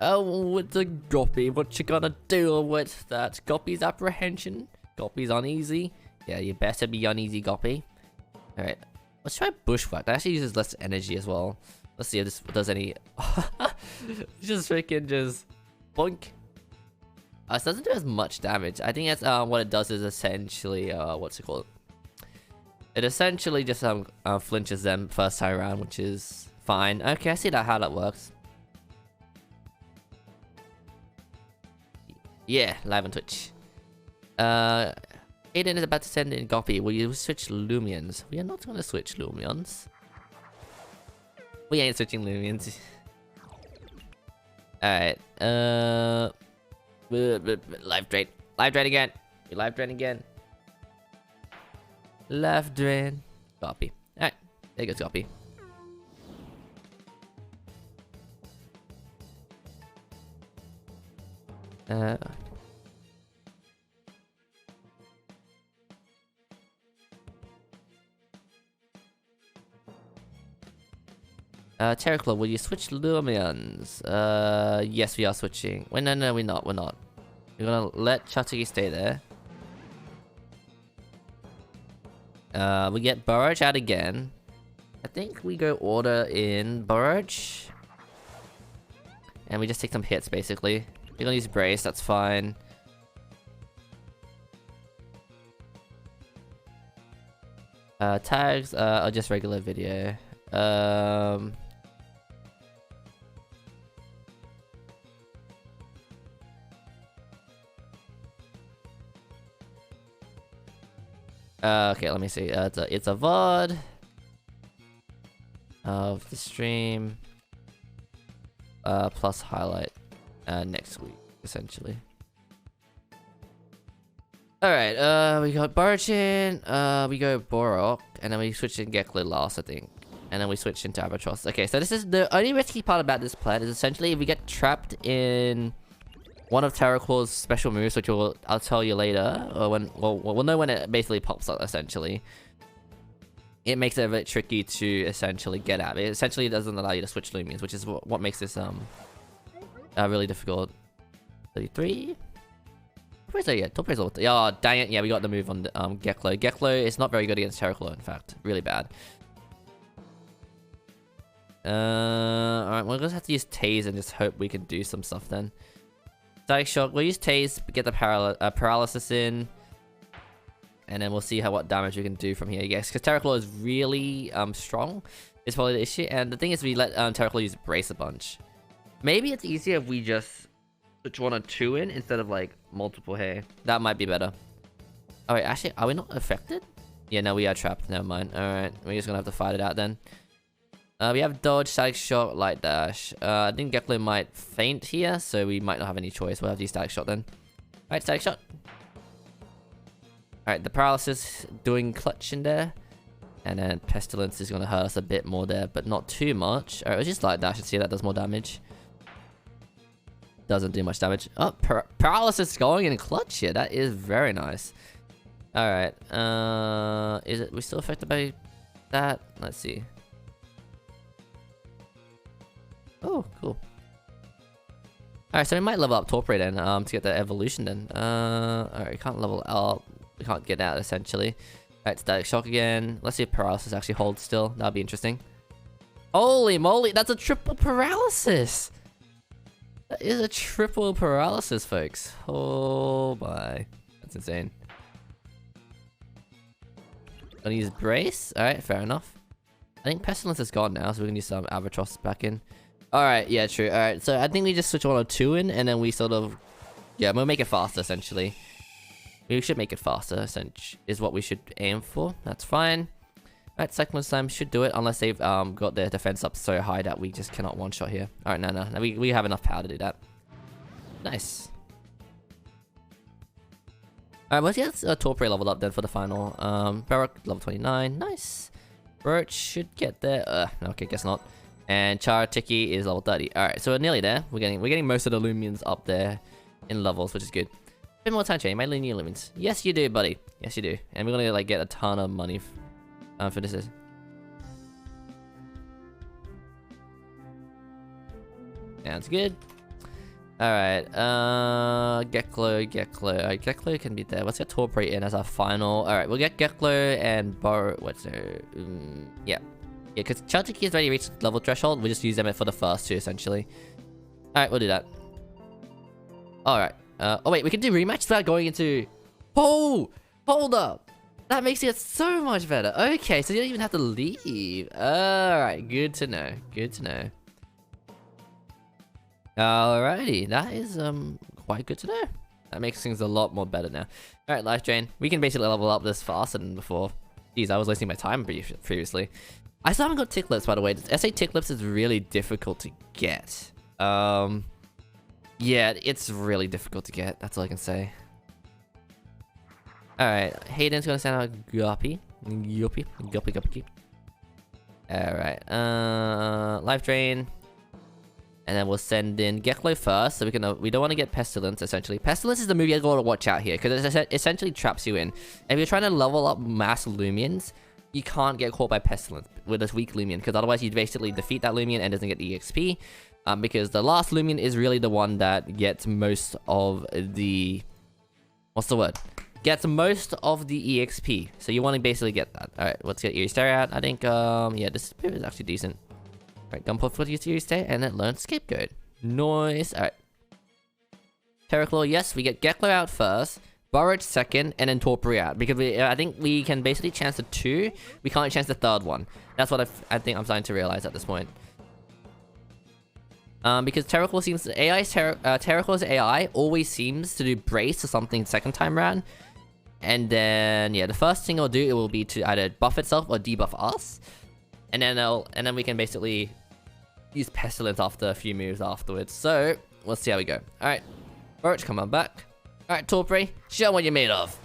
Speaker 1: Oh, it's a Goppy. What you gonna do with that? Goppy's apprehension. Goppy's uneasy. Yeah, you better be uneasy, Goppy. Alright, let's try Bushwhack. That actually uses less energy as well. Let's see if this does any... just freaking just... boink. It doesn't do as much damage. I think that's what it does is essentially... what's it called? It essentially just flinches them first time around, which is fine. Okay, I see how that works. Yeah, live on Twitch. Aiden is about to send in Goppy. Will you switch Loomians? We are not going to switch Loomians. We ain't switching Loomians. Alright. Live drain. Live drain again. Live drain again. Live drain. Goppy. Alright. There goes Goppy. Terraclaw, will you switch Loomians? Yes, we are switching. Wait, no, we're not. We're gonna let Chotiki stay there. We get Burrage out again. I think we go order in Burrage. And we just take some hits, basically. We're gonna use Brace, that's fine. Tags are just regular video. Okay, let me see. It's a VOD of the stream plus highlight next week, essentially. Alright, we got Barchin, we go Borok, and then we switch in Geklo last, I think. And then we switch into Albatross. Okay, so this is the only risky part about this plan is essentially if we get trapped in one of Terraclaw's special moves, which I'll tell you later, or when we'll know when it basically pops up. Essentially, it makes it a bit tricky to essentially get at. It essentially doesn't allow you to switch Loomians, which is what makes this really difficult. 33. Where's that yet? Top result. Yeah, oh, dang it. Yeah, we got the move on Geklo. Geklo is not very good against Terraclaw. In fact, really bad. Alright, we'll just have to use Tase and just hope we can do some stuff then. Psych Shock, we'll use Tase, get the paralysis in. And then we'll see what damage we can do from here, I guess. Because Terraclaw is really strong, is probably the issue. And the thing is we let Terraclaw use Brace a bunch. Maybe it's easier if we just switch 1 or 2 in instead of like multiple here. That might be better. Alright, actually, are we not affected? Yeah, no, we are trapped. Never mind. Alright, we're just gonna have to fight it out then. We have dodge, static shock, light dash. I think Geklo might faint here, so we might not have any choice. We'll have to use static shot then. Alright, static shot. Alright, the paralysis doing clutch in there. And then pestilence is going to hurt us a bit more there, but not too much. Alright, let's just light dash and see if that does more damage. Doesn't do much damage. Oh, paralysis going in clutch here. That is very nice. Alright, is it we still affected by that? Let's see. Oh, cool. Alright, so we might level up Torpor then, to get the evolution then. Alright, we can't level up. We can't get out essentially. Alright, static shock again. Let's see if paralysis actually holds still. That'd be interesting. Holy moly, that's a triple paralysis! That is a triple paralysis, folks. Oh my. That's insane. Gonna use brace. Alright, fair enough. I think pestilence is gone now, so we can use some albatross back in. Alright, yeah, true. Alright, so I think we just switch 1 or 2 in, and then we sort of... Yeah, we'll make it faster, essentially. We should make it faster, is what we should aim for. That's fine. Alright, second time should do it, unless they've got their defense up so high that we just cannot one-shot here. Alright, no. We have enough power to do that. Nice. Alright, let's get Torpor leveled up then for the final. Barak, level 29. Nice. Birch should get there. Okay, guess not. And Charatiki is level 30. Alright, so we're nearly there. We're getting most of the Loomians up there in levels, which is good. A bit more time training. My linear Loomians. Yes, you do, buddy. Yes, you do. And we're gonna like get a ton of money for this. Sounds good. Alright, Geklo. Geklo can be there. Let's get Torpor in as our final. Alright, we'll get Geklo and what's there? Yeah. Yeah, because Charatiki has already reached level threshold. We'll just use them for the first 2, essentially. Alright, we'll do that. Alright. Oh wait, we can do rematch without going into... Oh! Hold up! That makes it so much better. Okay, so you don't even have to leave. Alright, good to know. Good to know. Alrighty, that is quite good to know. That makes things a lot more better now. Alright, life drain. We can basically level up this faster than before. Jeez, I was wasting my time previously. I still haven't got tick lips, by the way. SA tick lips is really difficult to get. Yeah, it's really difficult to get. That's all I can say. Alright, Hayden's gonna send out Guppy. Guppy. Alright, life drain. And then we'll send in Geklo first, so we don't want to get Pestilence, essentially. Pestilence is the move you gotta watch out here, because it essentially traps you in. If you're trying to level up mass Loomians, you can't get caught by Pestilence with this weak Loomian, because otherwise you basically defeat that Loomian and doesn't get the EXP. Because the last Loomian is really the one that gets most of the... What's the word? Gets most of the EXP. So you want to basically get that. Alright, let's get EvnSparks. I think, yeah, this is actually decent. Alright, Gunport for EvnSparks, and then learn Scapegoat. Nice. Alright. Terraclaw, yes, we get Geklo out first. Burridge second, and then Torpor out. Because I think we can basically chance the 2. We can't chance the 3rd one. That's what I think I'm starting to realize at this point. Because Terraclaw seems... Terraclaw's AI always seems to do brace or something second time round. And then, yeah, the first thing it'll do, it will be to either buff itself or debuff us. And then we can basically use Pestilence after a few moves afterwards. So, let's see how we go. Alright, Burridge, come on back. Alright, Torpor, show what you're made of.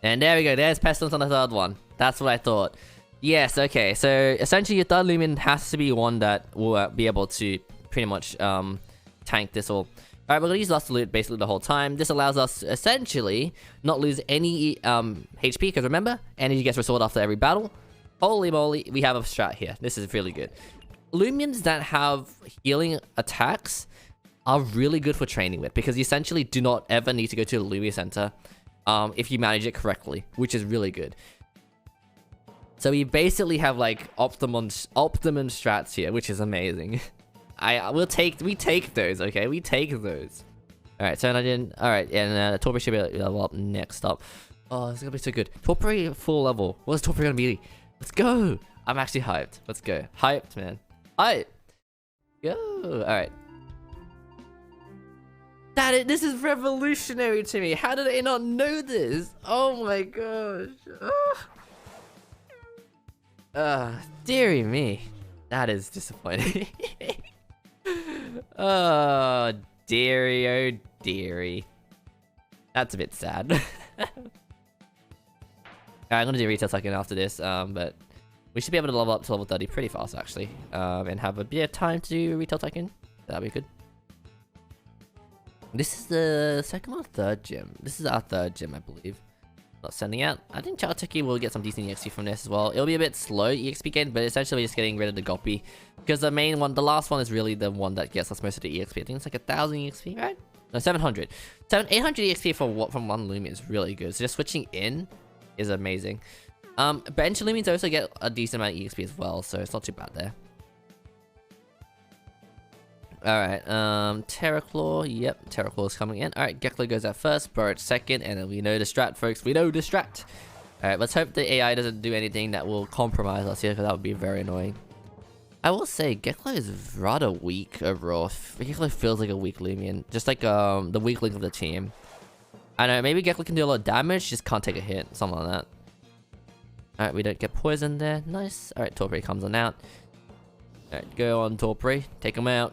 Speaker 1: And there we go, there's Pestilence on the 3rd one. That's what I thought. Yes, okay, so essentially your 3rd Loomian has to be one that will be able to pretty much tank this all. Alright, we're gonna use Lust to Loot basically the whole time. This allows us to essentially not lose any HP, because remember, energy gets restored after every battle. Holy moly, we have a strat here. This is really good. Loomians that have healing attacks are really good for training with, because you essentially do not ever need to go to the Lumia Center if you manage it correctly, which is really good. So we basically have like optimum strats here, which is amazing. We take those, okay? We take those. Alright, so I didn't... Alright, and Torpor should be level up next up. Oh, this is gonna be so good. Torpor full level. What is Torpor gonna be? Let's go! I'm actually hyped. Let's go. Hyped, man. Hyped! Go! Alright. This is revolutionary to me. How did I not know this? Oh my gosh. Dearie me. That is disappointing. Oh, dearie, oh dearie. That's a bit sad. Alright, I'm gonna do retail Tycoon after this, but we should be able to level up to level 30 pretty fast actually, and have a bit of time to do retail Tycoon. That'll be good. This is the second or third gym. This is our third gym, I believe. Not sending out. I think Chatiki will get some decent EXP from this as well. It'll be a bit slow EXP gain, but essentially just getting rid of the Goppy. Because the main one, the last one is really the one that gets us most of the EXP. I think it's like 1,000 EXP, right? No, 700. 800 EXP from one Loomian is really good. So just switching in is amazing. Bench Loomians also get a decent amount of EXP as well, so it's not too bad there. Alright, Terraclaw, yep, Terraclaw is coming in. Alright, Geklo goes out first, Burridge second, and then we know the strat, folks, we know the strat. Alright, let's hope the AI doesn't do anything that will compromise us here, because that would be very annoying. I will say, Geklo is rather weak overall. Geklo feels like a weak Loomian, just like the weak link of the team. I don't know, maybe Geklo can do a lot of damage, just can't take a hit, something like that. Alright, we don't get poisoned there, nice. Alright, Torpre comes on out. Alright, go on Torpre, take him out.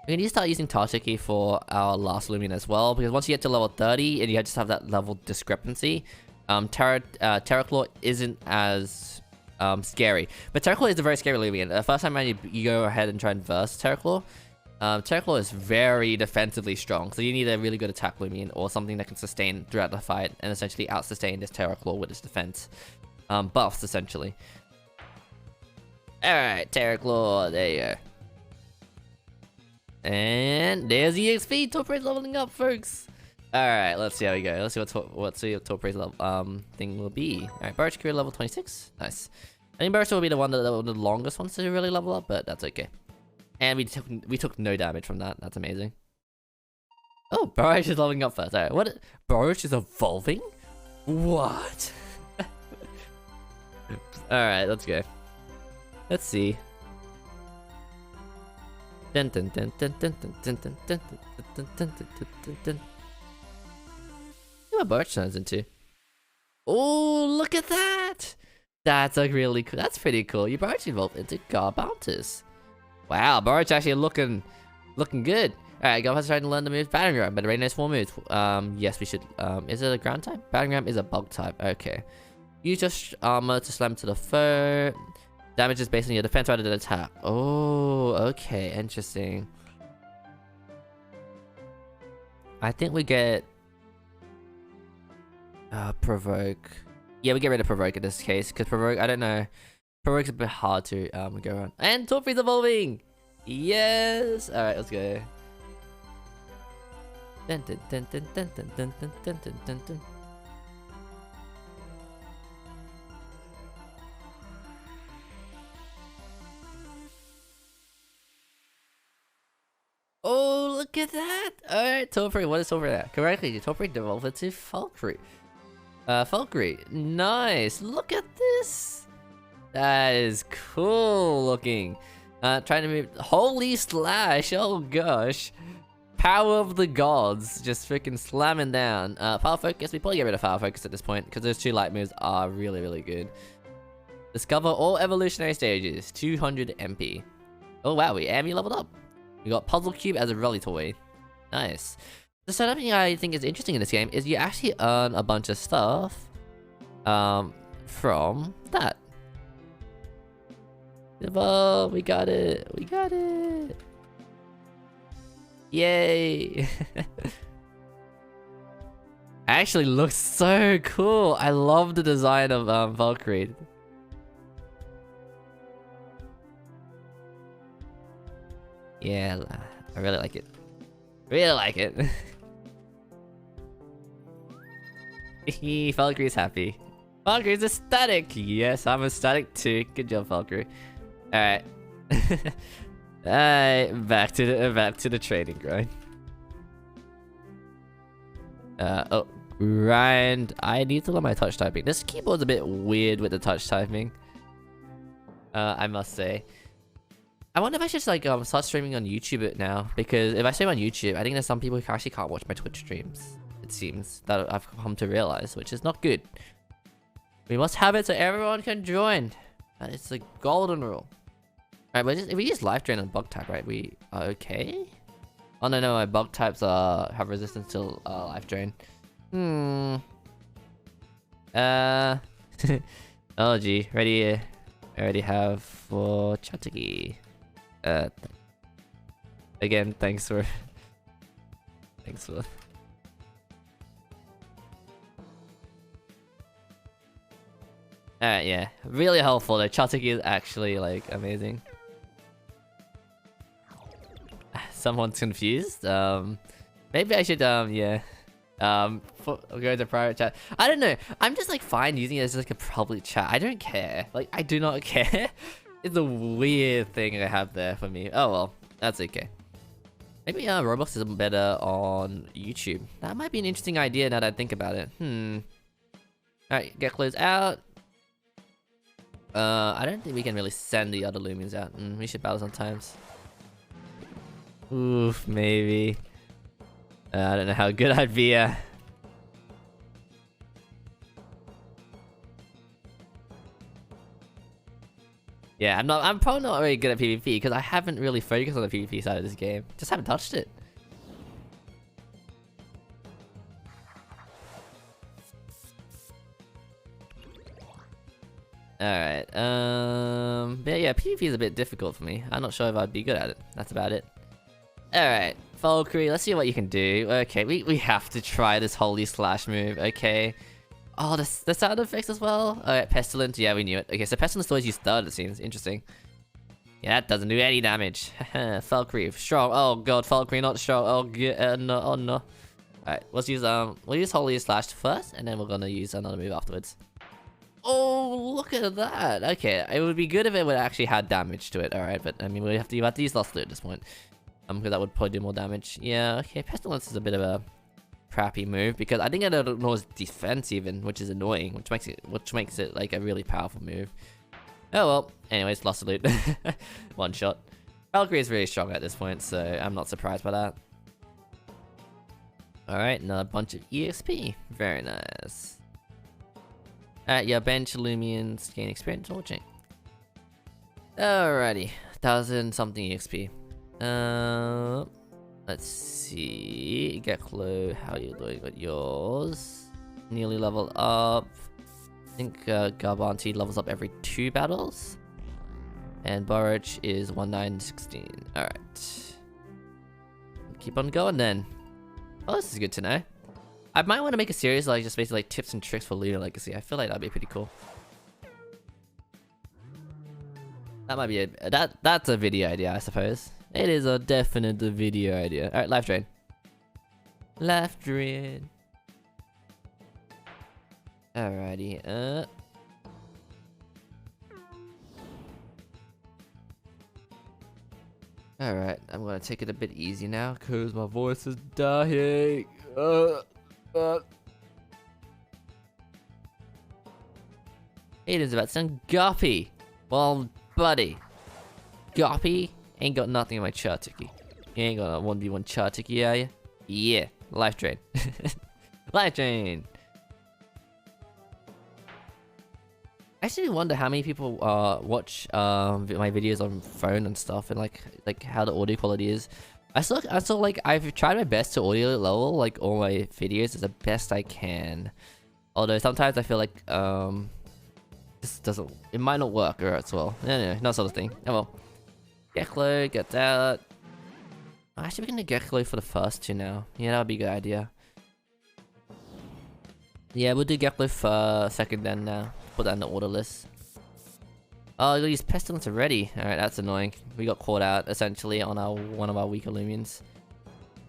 Speaker 1: We need to start using Tartiki for our last Loomian as well, because once you get to level 30 and you just have that level discrepancy, Terraclaw isn't as scary. But Terraclaw is a very scary Loomian. The first time around you go ahead and try and verse Terraclaw, Terraclaw is very defensively strong, so you need a really good attack Loomian or something that can sustain throughout the fight and essentially out-sustain this Terraclaw with its defense buffs, essentially. Alright, Terraclaw, there you go. And there's EXP. Torpre's leveling up, folks. Alright, let's see how we go. Let's see what Torpre's level thing will be. Alright, Burridge career level 26. Nice. I think Burridge will be the one that the longest ones to really level up, but that's okay. And we took no damage from that. That's amazing. Oh, Burridge is leveling up first. Alright, what? Burridge is evolving? What? Alright, let's go. Let's see. Dun dun dun dun dun dun dun dun dun dun dun dun. See what Burridge turns into. Oh, look at that! That's like really cool. That's pretty cool. You Burridge evolved into Garbantus. Wow, Burridge actually looking good. Alright, go ahead trying to learn the move Battering Ram, but Rain knows 4 moves. Yes, we should. Is it a ground type? Battering Ram is a bug type. Okay. Use your armor to slam to the foe. Damage is based on your defense rather than attack. Oh, okay, interesting. I think we get Provoke. Yeah, we get rid of Provoke in this case, because Provoke, I don't know. Provoke's a bit hard to go around. And Torpre's evolving! Yes! Alright, let's go. Dun dun dun dun dun dun dun dun dun dun dun. Oh, look at that! Alright, Torpre, what is Torpre at? Correctly, Torpre developed into Valkyrie. Valkyrie. Nice! Look at this! That is cool looking. Trying to move. Holy slash! Oh gosh. Power of the gods. Just freaking slamming down. Power Focus. We probably get rid of Power Focus at this point, because those 2 light moves are really, really good. Discover all evolutionary stages. 200 MP. Oh wow, we leveled up. We got Puzzle Cube as a rally toy. Nice. The setup thing I think is interesting in this game is you actually earn a bunch of stuff from that. Oh, we got it. We got it. Yay. Actually looks so cool. I love the design of Valkyrie. Yeah, I really like it. Really like it. Valkyrie's happy. Valkyrie's ecstatic. Yes, I'm ecstatic too. Good job, Valkyrie. Alright. Alright, back to the training grind. Oh, grind. I need to learn my touch typing. This keyboard's a bit weird with the touch typing. I must say. I wonder if I should just, like start streaming on YouTube now, because if I stream on YouTube, I think there's some people who actually can't watch my Twitch streams. It seems that I've come to realize, which is not good. We must have it so everyone can join. It's the golden rule. Alright, but if we use life drain on bug type, right? We are okay? Oh no, my bug types have resistance to life drain. Oh gee, ready? I already have for Chatiki. Again, thanks for. Alright, yeah, really helpful. The Chatiki is actually like amazing. Someone's confused. Maybe I should go to private chat. I don't know. I'm just like fine using it as like a public chat. I don't care. Like I do not care. It's a weird thing I have there for me. Oh well, that's okay. Maybe Roblox is better on YouTube. That might be an interesting idea now that I think about it. Alright, get closed out. I don't think we can really send the other Loomians out. We should battle sometimes. Oof, maybe. I don't know how good I'd be. Yeah, I'm probably not very good at PvP because I haven't really focused on the PvP side of this game. Just haven't touched it. Alright, but yeah, PvP is a bit difficult for me. I'm not sure if I'd be good at it. That's about it. Alright, Valkyrie, let's see what you can do. Okay, we have to try this Holy Slash move, okay. Oh, the sound effects as well? Alright, Pestilence, yeah, we knew it. Okay, so Pestilence always use third, it seems. Interesting. Yeah, that doesn't do any damage. Valkyrie, strong. Oh god, Valkyrie not strong. Oh, no, oh no. Alright, we'll use Holy Slash first, and then we're gonna use another move afterwards. Oh, look at that. Okay, it would be good if it would actually have damage to it, alright, but I mean, we have to use Lost Loot at this point. Because that would probably do more damage. Yeah, okay, Pestilence is a bit of a crappy move because I think it ignores defense even, which is annoying, which makes it like a really powerful move. Oh well, anyways, Lost Loot. One shot. Valkyrie is really strong at this point, so I'm not surprised by that. Alright, another bunch of EXP. Very nice. Alright, yeah, bench Loomians gain experience watching. Alrighty, 1000 something EXP. Let's see. Geklo, how you doing with yours? Nearly leveled up. I think Garbanti levels up every 2 battles. And Borich is 1916. Alright. Keep on going then. Oh, this is good to know. I might want to make a series like just basically like tips and tricks for Loomian Legacy. I feel like that'd be pretty cool. That might be that's a video idea, I suppose. It is a definite video idea. Alright, life drain. Life drain. Alrighty, Alright, I'm gonna take it a bit easy now, cause my voice is dying. Aiden's about to send Guppy. Well, buddy. Guppy ain't got nothing in my Chatiki. You ain't got a 1v1 Chatiki, are you? Yeah, life drain. Life drain. I actually wonder how many people watch my videos on phone and stuff, and like how the audio quality is. I saw like I've tried my best to audio level like all my videos as the best I can. Although sometimes I feel like it might not work or as well. No, not sort of thing. Oh well. Geklo, get that. Actually, we're gonna Geklo for the first 2 now. Yeah, that would be a good idea. Yeah, we'll do Geklo for second then now. Put that in the order list. Oh, you use Pestilence already. Alright, that's annoying. We got caught out essentially on one of our weaker Loomians.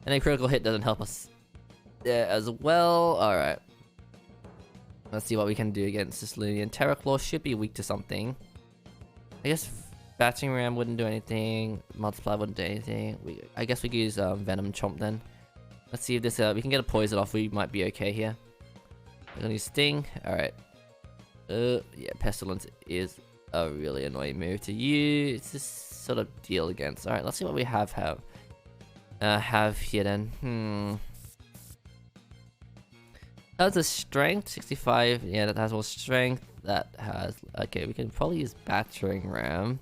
Speaker 1: And then critical hit doesn't help us there as well. Alright. Let's see what we can do against this Loomian. Terraclaw should be weak to something. I guess Battering Ram wouldn't do anything. Multiply wouldn't do anything. I guess we could use Venom Chomp then. Let's see if this we can get a poison off. We might be okay here. We're gonna use Sting. Alright. Yeah, Pestilence is a really annoying move to use. This sort of deal against. Alright, let's see what we have here then. That's a strength, 65. Yeah, that has more strength. That has... Okay, we can probably use battering ram.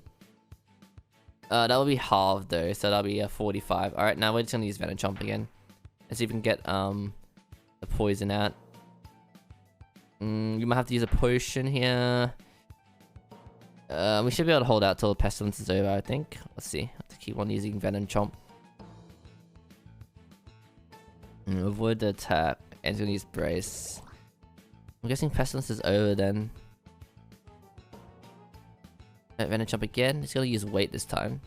Speaker 1: That will be halved though, so that'll be a 45. Alright, now we're just gonna use Venom Chomp again. Let's see if we can get the poison out. You might have to use a potion here. We should be able to hold out till the pestilence is over, I think. Let's see. Have to keep on using Venom Chomp. Avoid the attack. And it's gonna use brace. I'm guessing pestilence is over then. Venom Chomp again. It's gonna use weight this time.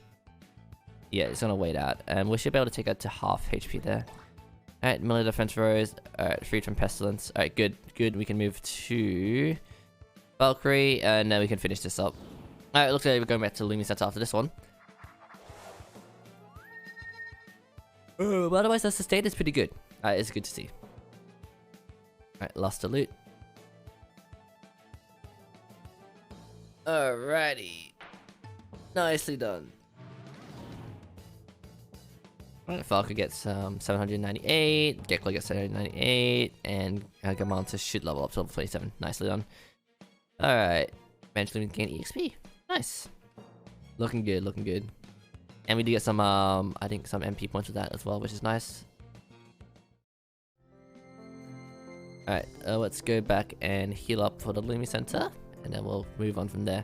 Speaker 1: Yeah, it's gonna wait out. And we should be able to take out to half HP there. Alright, melee defense rose. Alright, freed from pestilence. Alright, good. Good. We can move to Valkyrie, and now we can finish this up. Alright, looks like we're going back to Loomian Center after this one. But otherwise, the sustain is pretty good. Alright, it's good to see. Alright, lost the loot. Alrighty. Nicely done. Alright, Falco gets 798, Gekko gets 798, and Gamantis should level up to level 27. Nicely done. Alright. Eventually we can gain EXP. Nice. Looking good, looking good. And we do get some, I think some MP points with that as well, which is nice. Alright, let's go back and heal up for the Loomian Center, and then we'll move on from there.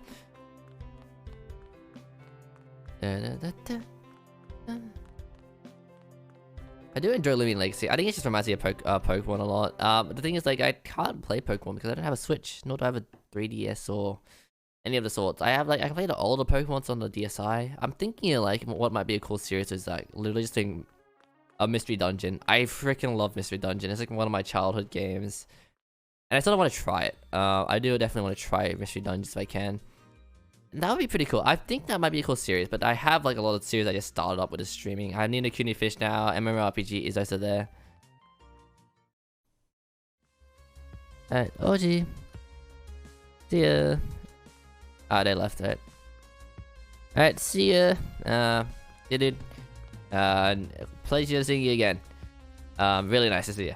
Speaker 1: I do enjoy Loomian Legacy. I think it just reminds me of Pokemon a lot. But the thing is, like, I can't play Pokemon because I don't have a Switch, nor do I have a 3DS or any of the sorts. I have, like, I can play the older Pokemons on the DSi. I'm thinking of, like, what might be a cool series is, like, literally just doing a Mystery Dungeon. I freaking love Mystery Dungeon. It's, like, one of my childhood games. And I still want to try it. I do definitely want to try Mystery Dungeons if I can. That would be pretty cool. I think that might be a cool series, but I have like a lot of series I just started up with the streaming. I have Ni No Kuni Fish now. MMORPG is also there. Alright, OG. See ya. Ah, they left it. Alright, see ya. Yeah, dude. Pleasure seeing you again. Really nice to see you.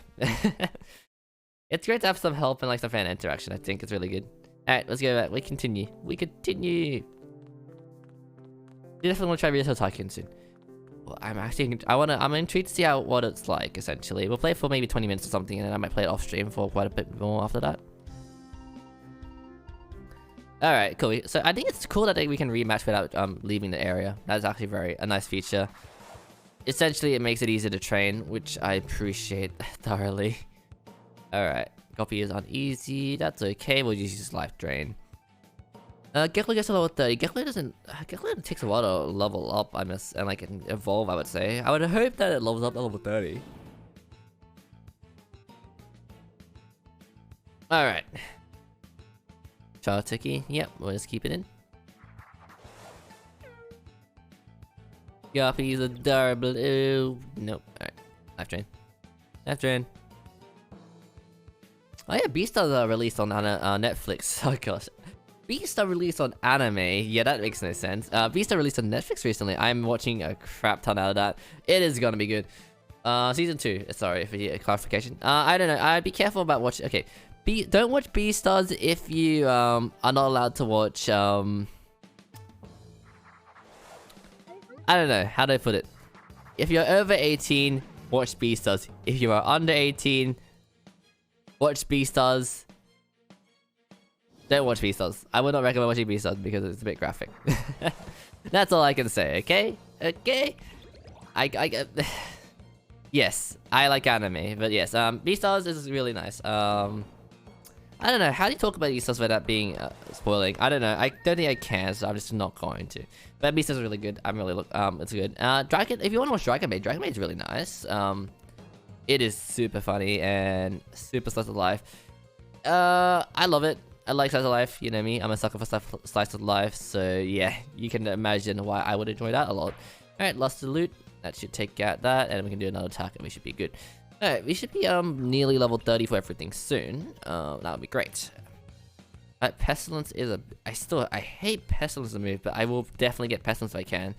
Speaker 1: It's great to have some help and like some fan interaction. I think it's really good. Alright, let's go back. We continue. We continue. You definitely want to try Video Tycoon soon. Well, I'm intrigued to see what it's like, essentially. We'll play it for maybe 20 minutes or something, and then I might play it off stream for quite a bit more after that. Alright, cool. So I think it's cool that we can rematch without leaving the area. That's actually a nice feature. Essentially, it makes it easier to train, which I appreciate thoroughly. Alright. Copy is on easy. That's okay. We'll just use life drain. Gekko gets to level 30. Gekko takes a while to level up, and like evolve, I would say. I would hope that it levels up to level 30. Alright. Chartiki. Yep, we'll just keep it in. Guppy is adorable. Ooh. Nope. Alright. Life drain. Life drain. Oh yeah, Beastars released on Netflix. Oh gosh. Beastar released on anime. Yeah, that makes no sense. Beastar released on Netflix recently. I'm watching a crap ton out of that. It is gonna be good. Season 2. Sorry for the clarification. I don't know. I'd be careful about watching. Okay. Don't watch Beastars if you are not allowed to watch I don't know. How do I put it? If you're over 18, watch Beastars. If you are under 18, watch Beastars. Don't watch Beastars. I would not recommend watching Beastars because it's a bit graphic. That's all I can say, okay? Okay? Yes, I like anime, but yes, Beastars is really nice. I don't know, how do you talk about Beastars without being spoiling? I don't know, I don't think I can, so I'm just not going to. But Beastars is really good. It's good. Dragon, if you want to watch Dragon Maid is really nice. It is super funny and super slice of life. I love it. I like slice of life, you know me. I'm a sucker for slice of life, so yeah, you can imagine why I would enjoy that a lot. Alright, lost the loot. That should take out that, and we can do another attack, and we should be good. Alright, we should be nearly level 30 for everything soon. That would be great. Pestilence is I hate Pestilence as a move, but I will definitely get Pestilence if I can.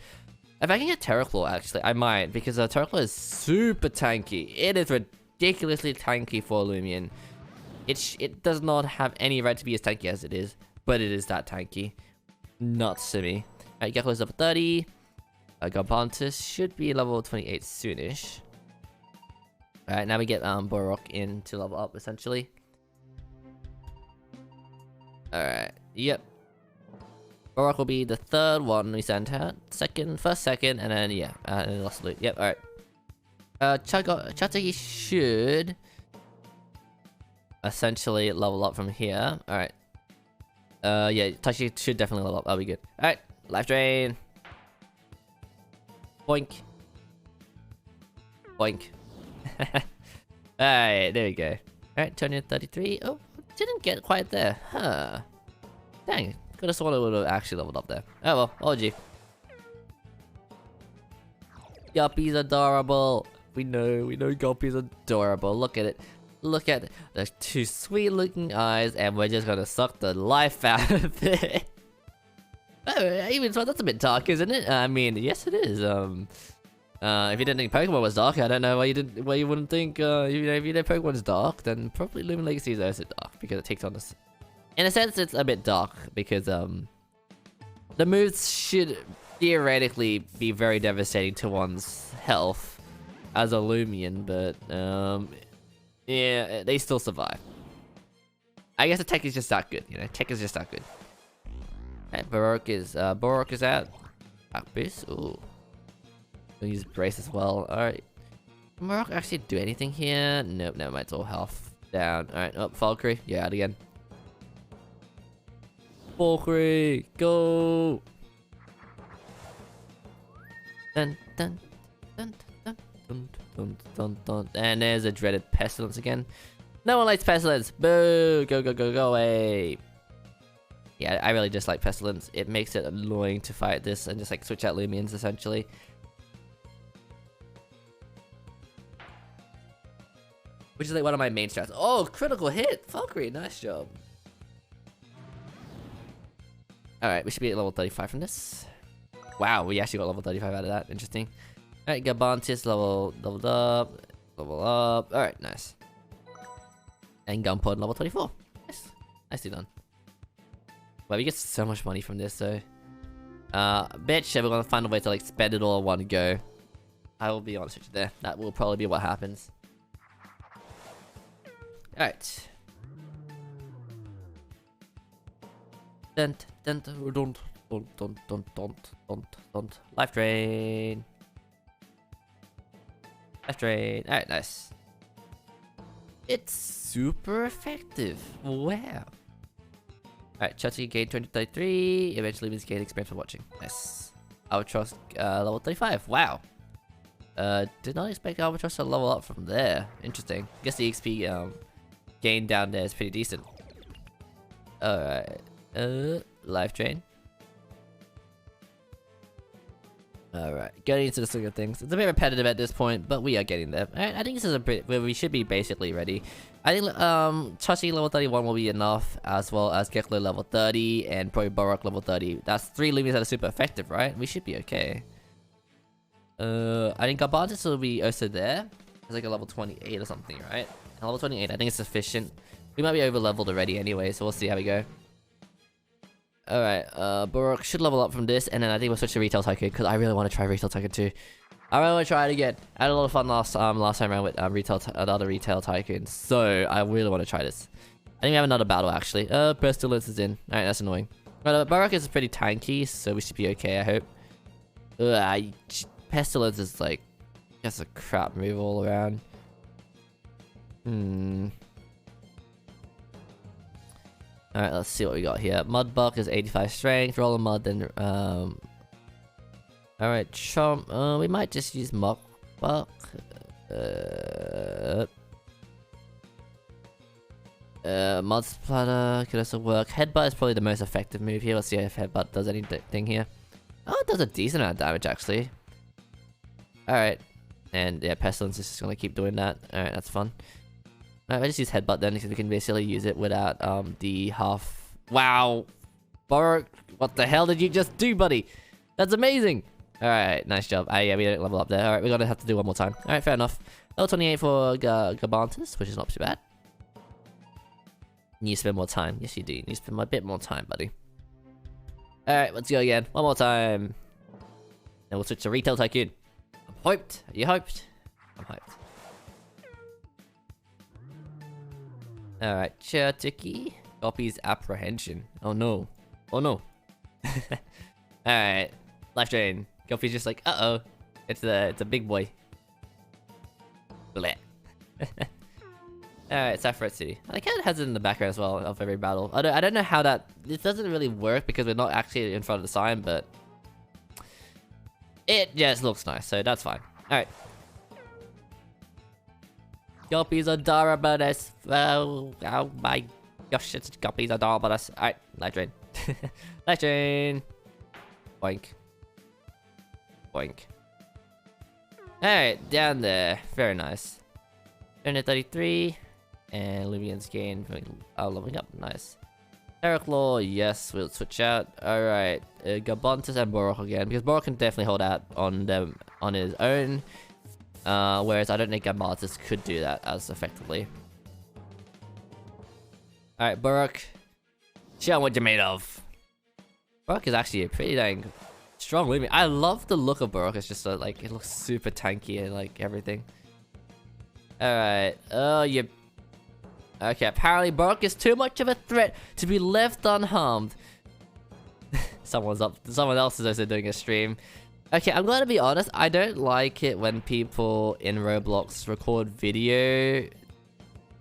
Speaker 1: If I can get Terraclaw, actually, I might, because Terraclaw is super tanky. It is ridiculously tanky for Loomian. It does not have any right to be as tanky as it is, but it is that tanky. Nuts to me. Alright, Gecko's level 30. Garbantus should be level 28 soonish. Alright, now we get Borok in to level up essentially. Alright, yep. Borok will be the third one we sent out. First, second, and then yeah, and then Lost Loot. Yep, alright. Chataki should essentially level up from here. Alright. Yeah, Tachi should definitely level up. That'll be good. Alright, Life Drain. Boink. Boink. Alright, there we go. Alright, turn in 33. Oh, didn't get quite there. Huh. Dang, could have sworn it would have actually leveled up there. Oh well, OG. Guppy's adorable. We know Guppy's adorable. Look at it. Look at the two sweet looking eyes, and we're just gonna suck the life out of it. Oh, even so, that's a bit dark, isn't it? I mean, yes it is. If you didn't think Pokemon was dark, I don't know why you wouldn't think, if you know Pokemon's dark, then probably Loomian Legacy is also dark, because it takes on this. In a sense, it's a bit dark, because, the moves should theoretically be very devastating to one's health as a Loomian, but, yeah, they still survive. I guess the tech is just that good, you know? Tech is just that good. Alright, Borok is out. Back boost, ooh. We'll use Brace as well. Alright. Can Borok actually do anything here? Nope, never mind, it's all health down. Alright, oh, Valkyrie. Yeah, out again. Valkyrie, go! Dun dun dun dun dun dun dun dun. And there's a dreaded Pestilence again. No one likes Pestilence! Boo! Go, go, go, go away! Yeah, I really dislike Pestilence. It makes it annoying to fight this and just like switch out Loomians essentially. Which is like one of my main strats. Oh, critical hit! Valkyrie, nice job. Alright, we should be at level 35 from this. Wow, we actually got level 35 out of that. Interesting. Alright, Gabantis leveled up. Level up. Alright, nice. And Gunpod level 24. Nice. Nicely done. Wow, we get so much money from this, though. Bitch, we're gonna find a way to like spend it all in one go. I will be honest with you there. That will probably be what happens. Alright. Don't. Life Drain. Life Drain. Alright, nice. It's super effective. Wow. Alright, Chachi gain 2033. Eventually, we gain experience for watching. Nice. Albatross level 35. Wow. Did not expect Albatross to level up from there. Interesting. Guess the XP gain down there is pretty decent. Alright. Life Drain. Alright, getting into the swing of things. It's a bit repetitive at this point, but we are getting there. Alright, I think this is a bit where we should be basically ready. I think Chachi level 31 will be enough, as well as Geklo level 30, and probably Borok level 30. That's 3 Loomians that are super effective, right? We should be okay. I think Garbantis will be also there. It's like a level 28 or something, right? Level 28, I think it's sufficient. We might be over leveled already anyway, so we'll see how we go. Alright, Borok should level up from this, and then I think we'll switch to Retail Tycoon, because I really want to try Retail Tycoon too. I really want to try it again. I had a lot of fun last time around with other Retail Tycoons, so I really want to try this. I think we have another battle actually. Pestilence is in. Alright, that's annoying. But Borok is pretty tanky, so we should be okay, I hope. Pestilence is like, just a crap move all around. Alright, let's see what we got here. Mudbuck is 85 strength, roll a mud, then alright, Chomp. We might just use Mudbuck. Mud Splatter could also work. Headbutt is probably the most effective move here. Let's see if Headbutt does anything here. Oh, it does a decent amount of damage actually. Alright. And yeah, Pestilence is just gonna keep doing that. Alright, that's fun. Alright, I just use Headbutt then, because we can basically use it without the half. Wow! Borok, what the hell did you just do, buddy? That's amazing! Alright, nice job. Yeah, we didn't level up there. Alright, we're gonna have to do one more time. Alright, fair enough. Level 28 for Gabantis, which is not too bad. You need to spend more time. Yes, you do. You need to spend a bit more time, buddy. Alright, let's go again. One more time. Then we'll switch to Retail Tycoon. I'm hyped. Are you hyped? I'm hyped. Alright, Chertiki. Copy's apprehension. Oh no. Oh no. Alright. Life Drain. Guppy's just like, uh-oh. It's a big boy. Bleh. Alright, TheFatRat City. I kind of has it in the background as well of every battle. I don't know how that... This doesn't really work because we're not actually in front of the sign, but... It just looks nice, so that's fine. Alright. Guppies are adorable. Oh my gosh, it's guppies adorable. Alright, Life Drain. Life Drain. Boink. Boink. Alright, down there. Very nice. 233. And Loomian's gain. Leveling up. Nice. Heraclaw, yes, we'll switch out. Alright. Gabontis and Borok again. Because Borok can definitely hold out on them on his own. Whereas I don't think Gabontis could do that as effectively. Alright, Borok. Show what you're made of. Borok is actually a pretty dang strong Loomian. I love the look of Borok. It's just like, it looks super tanky and like everything. Alright. Oh, you... Okay, apparently Borok is too much of a threat to be left unharmed. Someone else is also doing a stream. Okay, I'm gonna be honest, I don't like it when people in Roblox record video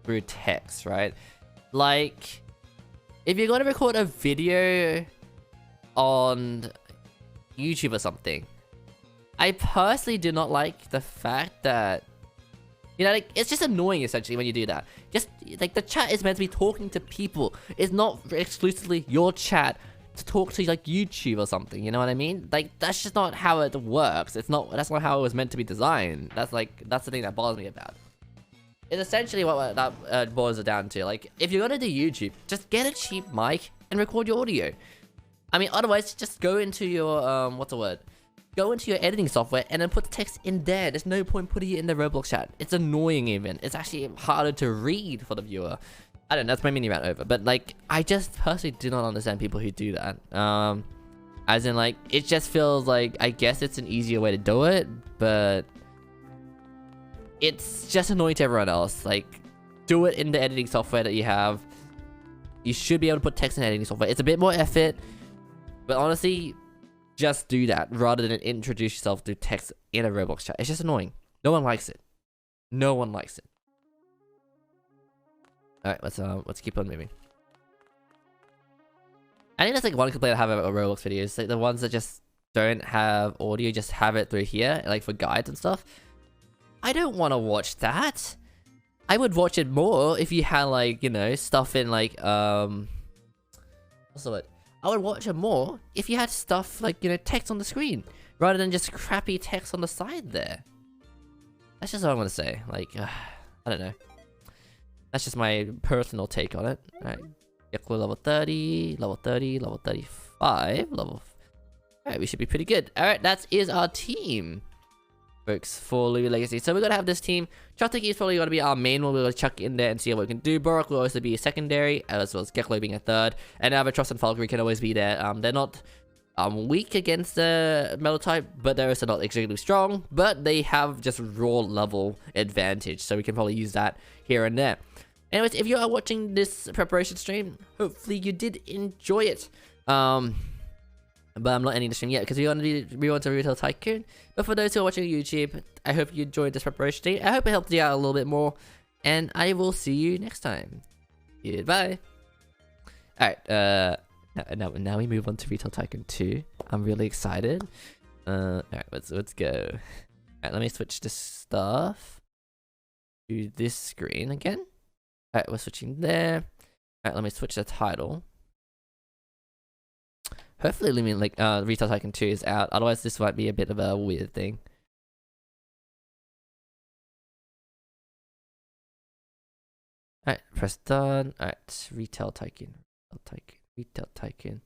Speaker 1: through text, right? Like, if you're gonna record a video on YouTube or something, I personally do not like the fact that, you know, like, it's just annoying essentially when you do that. Just, like, the chat is meant to be talking to people. It's not exclusively your chat to talk to, like, YouTube or something, you know what I mean? Like, that's just not how it works. That's not how it was meant to be designed. That's the thing that bothers me about it. It's essentially what that boils it down to. Like, if you're gonna do YouTube, just get a cheap mic and record your audio. I mean, otherwise, just go into your, what's the word? Go into your editing software and then put the text in there. There's no point putting it in the Roblox chat. It's annoying even. It's actually harder to read for the viewer. I don't know, that's my mini rant over. But like, I just personally do not understand people who do that. As in like, it just feels like, I guess it's an easier way to do it, but it's just annoying to everyone else. Like, do it in the editing software that you have. You should be able to put text in editing software. It's a bit more effort, but honestly, just do that rather than introduce yourself through text in a Roblox chat. It's just annoying. No one likes it. No one likes it. Alright, let's keep on moving. I think that's like one complaint I have about Roblox videos. Like the ones that just don't have audio, just have it through here, like for guides and stuff. I don't want to watch that. I would watch it more if you had like, you know, stuff in like, what's the word? I would watch it more if you had stuff like, you know, text on the screen rather than just crappy text on the side there. That's just what I want to say. Like, I don't know. That's just my personal take on it. Alright. Level 30, level 30, level 35, level... Alright, we should be pretty good. Alright, that is our team, folks, for Loomian Legacy. So we're going to have this team. Chotiki is probably going to be our main one. We're going to chuck in there and see what we can do. Borok will also be a secondary, as well as Geklo being a third. And Albatross and Valkyrie can always be there. They're not weak against the metal type, but they're also not extremely strong. But they have just raw level advantage, so we can probably use that here and there. Anyways, if you are watching this preparation stream, hopefully you did enjoy it. But I'm not ending the stream yet because we want to Retail Tycoon. But for those who are watching YouTube, I hope you enjoyed this preparation stream. I hope it helped you out a little bit more. And I will see you next time. Goodbye. Alright, now we move on to Retail Tycoon 2. I'm really excited. Alright, let's go. Alright, let me switch the stuff to this screen again. Alright, we're switching there. Alright, let me switch the title. Hopefully Loomian like Retail Tycoon 2 is out, otherwise this might be a bit of a weird thing. Alright, press done. Alright, Retail Tycoon. Retail Tycoon.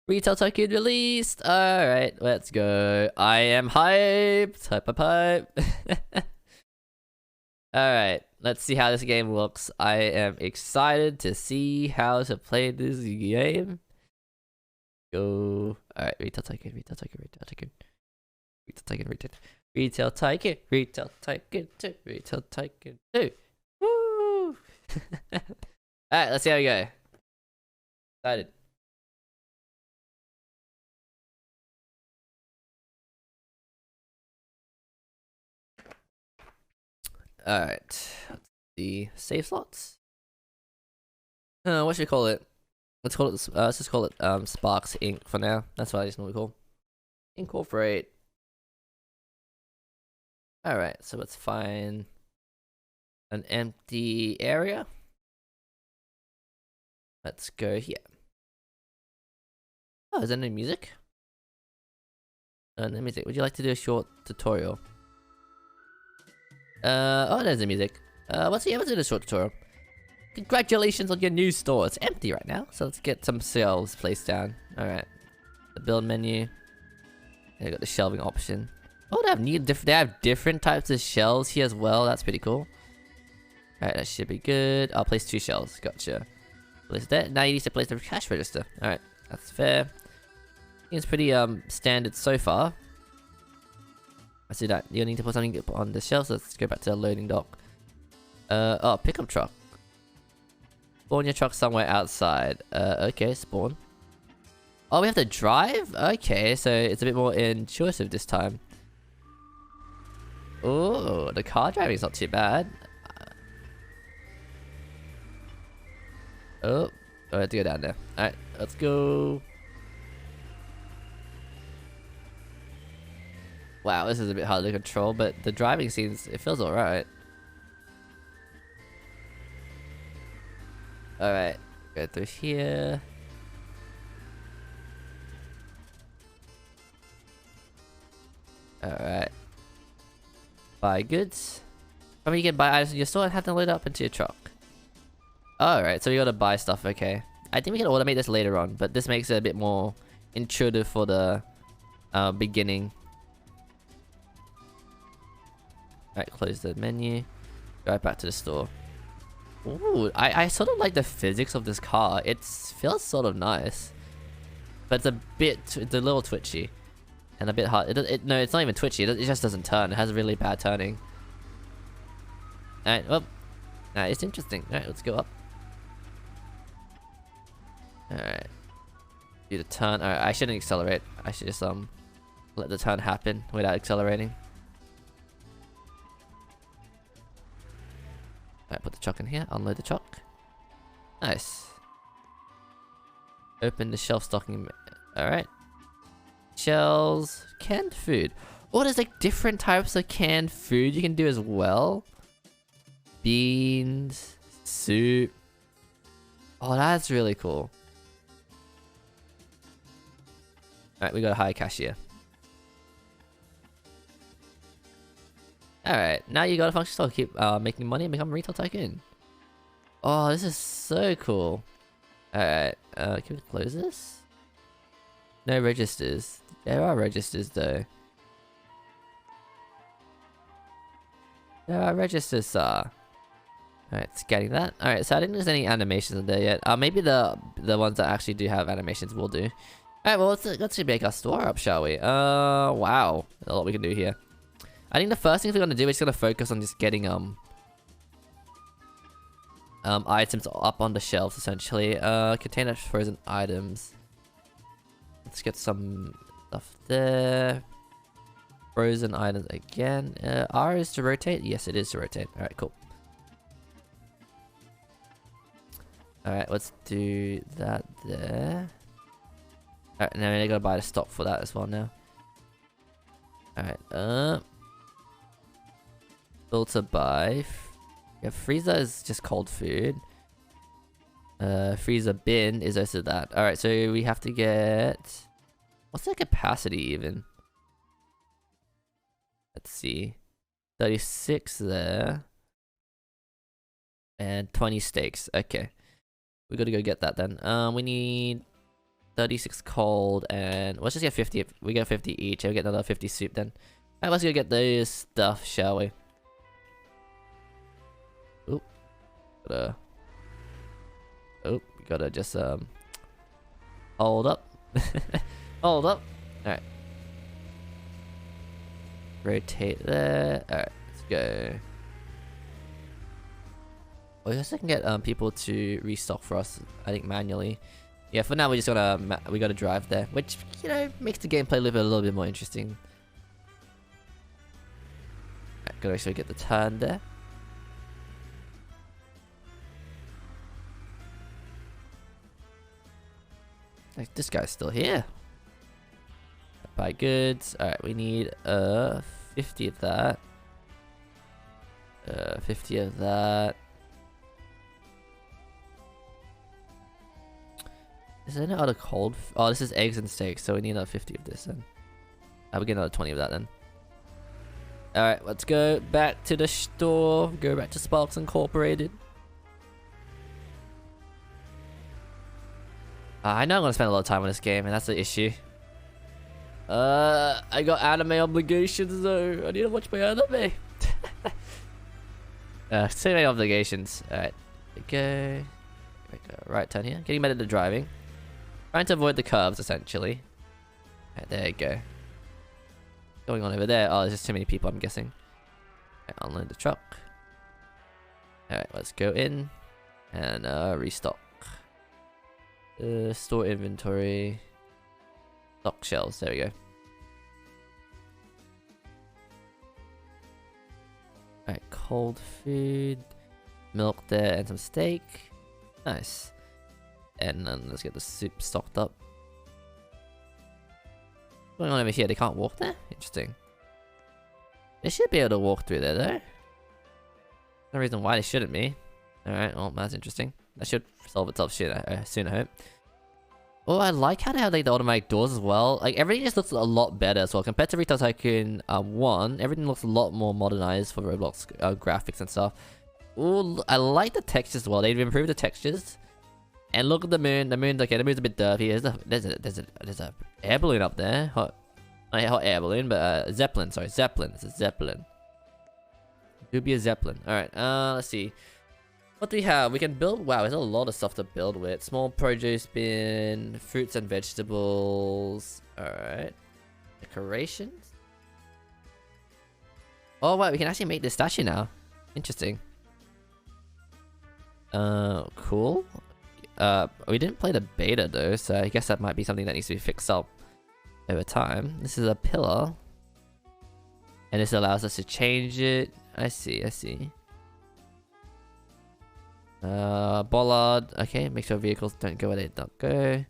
Speaker 1: Retail Tycoon released! Alright, let's go. I am hyped! Hype. Alright, let's see how this game looks. I am excited to see how to play this game. Go. Alright, retail tycoon, retail tycoon, retail tycoon. Retail tycoon, retail tycoon, retail tycoon 2, retail tycoon 2. Woo! Alright, let's see how we go. Excited. Alright, let's see. Save slots? What should we call it? Let's just call it Sparks Inc. for now. That's what I just normally call. Incorporate. Alright, so let's find an empty area. Let's go here. Oh, is there no music? No music. Would you like to do a short tutorial? Oh, there's the music. Let's do a short tutorial. Congratulations on your new store. It's empty right now, so let's get some shelves placed down. Alright. The build menu. They got the shelving option. Oh, they have different types of shelves here as well. That's pretty cool. Alright, that should be good. I'll place 2 shelves. Gotcha. Place that. Now you need to place the cash register. Alright, that's fair. It's pretty standard so far. I see that. You need to put something on the shelf, so let's go back to the loading dock. Oh, pickup truck. Spawn your truck somewhere outside. Okay, spawn. Oh, we have to drive? Okay, so it's a bit more intuitive this time. Oh, the car driving is not too bad. Oh, I have to go down there. Alright, let's go. Wow, this is a bit hard to control, but the driving it feels alright. Alright, go through here. Alright. Buy goods. I mean, you can buy items in your store and have them load up into your truck. Alright, so we gotta buy stuff, okay. I think we can automate this later on, but this makes it a bit more intuitive for the beginning. Alright, close the menu. Go right back to the store. Ooh, I sort of like the physics of this car. It feels sort of nice. But it's a little twitchy. And a bit hard. No, it's not even twitchy. It just doesn't turn. It has really bad turning. Alright, well. Alright, it's interesting. Alright, let's go up. Alright. Do the turn. Alright, I shouldn't accelerate. I should just let the turn happen without accelerating. Alright, put the truck in here. Unload the truck. Nice. Open the shelf stocking. Alright. Shells. Canned food. Oh, there's like different types of canned food you can do as well. Beans. Soup. Oh, that's really cool. Alright, we got a hire cashier. Alright, now you got a function store. Keep making money and become a retail tycoon. Oh, this is so cool. Alright, can we close this? No registers. There are registers though. There are registers, sir. Alright, scanning that. Alright, so I don't think there's any animations in there yet. Maybe the ones that actually do have animations will do. Alright, well let's make our store up, shall we? Wow. There's a lot we can do here. I think the first thing we're gonna do is gonna focus on just getting items up on the shelves essentially. Container frozen items. Let's get some stuff there. Frozen items again. R is to rotate? Yes, it is to rotate. Alright, cool. Alright, let's do that there. Alright, now I gotta buy the stock for that as well now. Alright, filter by. Yeah, freezer is just cold food. Freezer bin is also that. Alright, so we have to get... What's the capacity even? Let's see. 36 there. And 20 steaks. Okay. We gotta go get that then. We need 36 cold and... Let's just get 50. We get 50 each. I'll get another 50 soup then. Alright, let's go get those stuff, shall we? Gotta... Oh, we gotta just hold up. Hold up. Alright. Rotate there. Alright, let's go. I guess I can get people to restock for us, I think manually. Yeah, for now we just we gotta drive there, which, you know, makes the gameplay a little bit more interesting. Alright, gotta actually get the turn there. Like, this guy's still here. Buy goods. Alright, we need 50 of that. 50 of that. Is there no other cold? Oh, this is eggs and steaks, so we need another 50 of this then. I'll get another 20 of that then. Alright, let's go back to the store. Go back to Sparks Incorporated. I know I'm gonna spend a lot of time on this game, and that's the issue. I got anime obligations though. I need to watch my anime. So many obligations. Alright, there we go. Right turn here. Getting better at driving. Trying to avoid the curves, essentially. Right, there you go. What's going on over there? Oh, there's just too many people, I'm guessing. Right, unload the truck. Alright, let's go in. And restock. Store inventory. Stock shelves, there we go. Alright, cold food. Milk there and some steak. Nice. And then let's get the soup stocked up. What's going on over here? They can't walk there? Interesting. They should be able to walk through there though. No reason why they shouldn't be. Alright, well that's interesting. That should solve itself soon, I hope. Oh, I like how they have like the automatic doors as well. Like everything just looks a lot better as well. Compared to Retail Tycoon 1, everything looks a lot more modernized for Roblox graphics and stuff. Ooh, I like the textures as well. They've improved the textures. And look at the moon. The moon's okay. The moon's a bit dirty. There's a air balloon up there. Hot air balloon, but Zeppelin. Sorry, Zeppelin. It's a Zeppelin. It could be a Zeppelin. All right. Let's see. What do we have? We can build. Wow, there's a lot of stuff to build with. Small produce bin, fruits and vegetables. All right. Decorations. Oh wow, we can actually make this statue now. Interesting. Cool. We didn't play the beta though, so I guess that might be something that needs to be fixed up over time. This is a pillar. And this allows us to change it. I see. Bollard. Okay, make sure vehicles don't go where they don't go.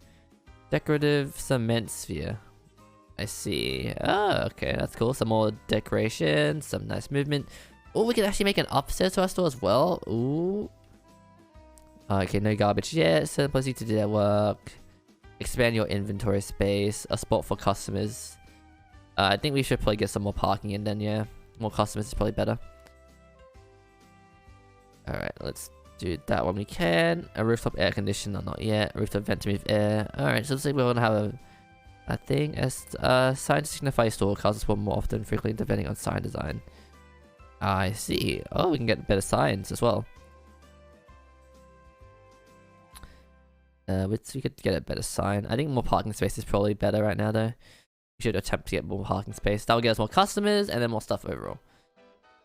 Speaker 1: Decorative cement sphere. I see. Oh, okay, that's cool. Some more decoration, some nice movement. Oh, we can actually make an upstairs to our store as well. Ooh. Okay, no garbage yet. Simplicity to do that work. Expand your inventory space. A spot for customers. I think we should probably get some more parking in then, yeah. More customers is probably better. Alright, let's do that when we can. A rooftop air conditioner, not yet. Rooftop vent to move air. Alright, so looks like we're gonna have a thing as sign to signify store. Cars spawn more often, frequently depending on sign design. I see. Oh, we can get better signs as well. We could get a better sign. I think more parking space is probably better right now though. We should attempt to get more parking space. That will get us more customers and then more stuff overall.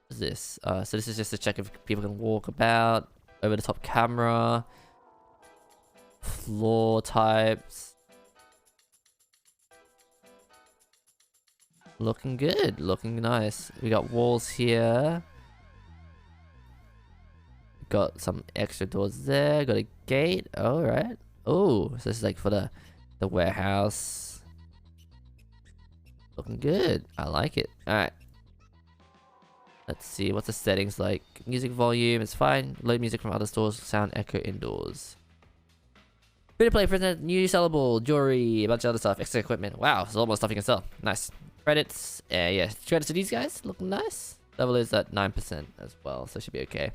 Speaker 1: What is this? So this is just to check if people can walk about. Over the top camera. Floor types. Looking good. Looking nice. We got walls here. Got some extra doors there. Got a gate. Alright. Oh, so this is like for the warehouse. Looking good. I like it. Alright. Let's see. What's the settings like? Music volume is fine. Load music from other stores. Sound echo indoors. Free to play. Present new sellable jewelry. A bunch of other stuff. Extra equipment. Wow. There's a lot more stuff you can sell. Nice. Credits. Yeah. Credits to these guys. Looking nice. Level is at 9% as well. So it should be okay.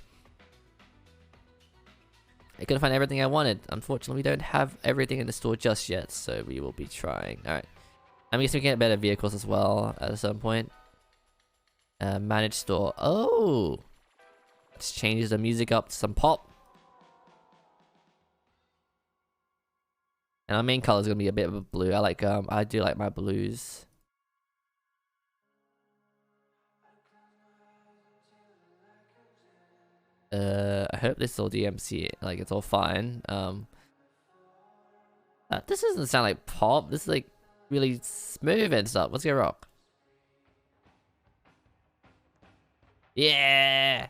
Speaker 1: I couldn't find everything I wanted. Unfortunately, we don't have everything in the store just yet, so we will be trying. Alright. I'm guessing we can get better vehicles as well at a certain point. Manage store. Oh! Let's change the music up to some pop. And our main color is gonna be a bit of a blue. I do like my blues. I hope this is all DMC, like it's all fine. This doesn't sound like pop. This is like really smooth and stuff. Let's go rock. Yeah.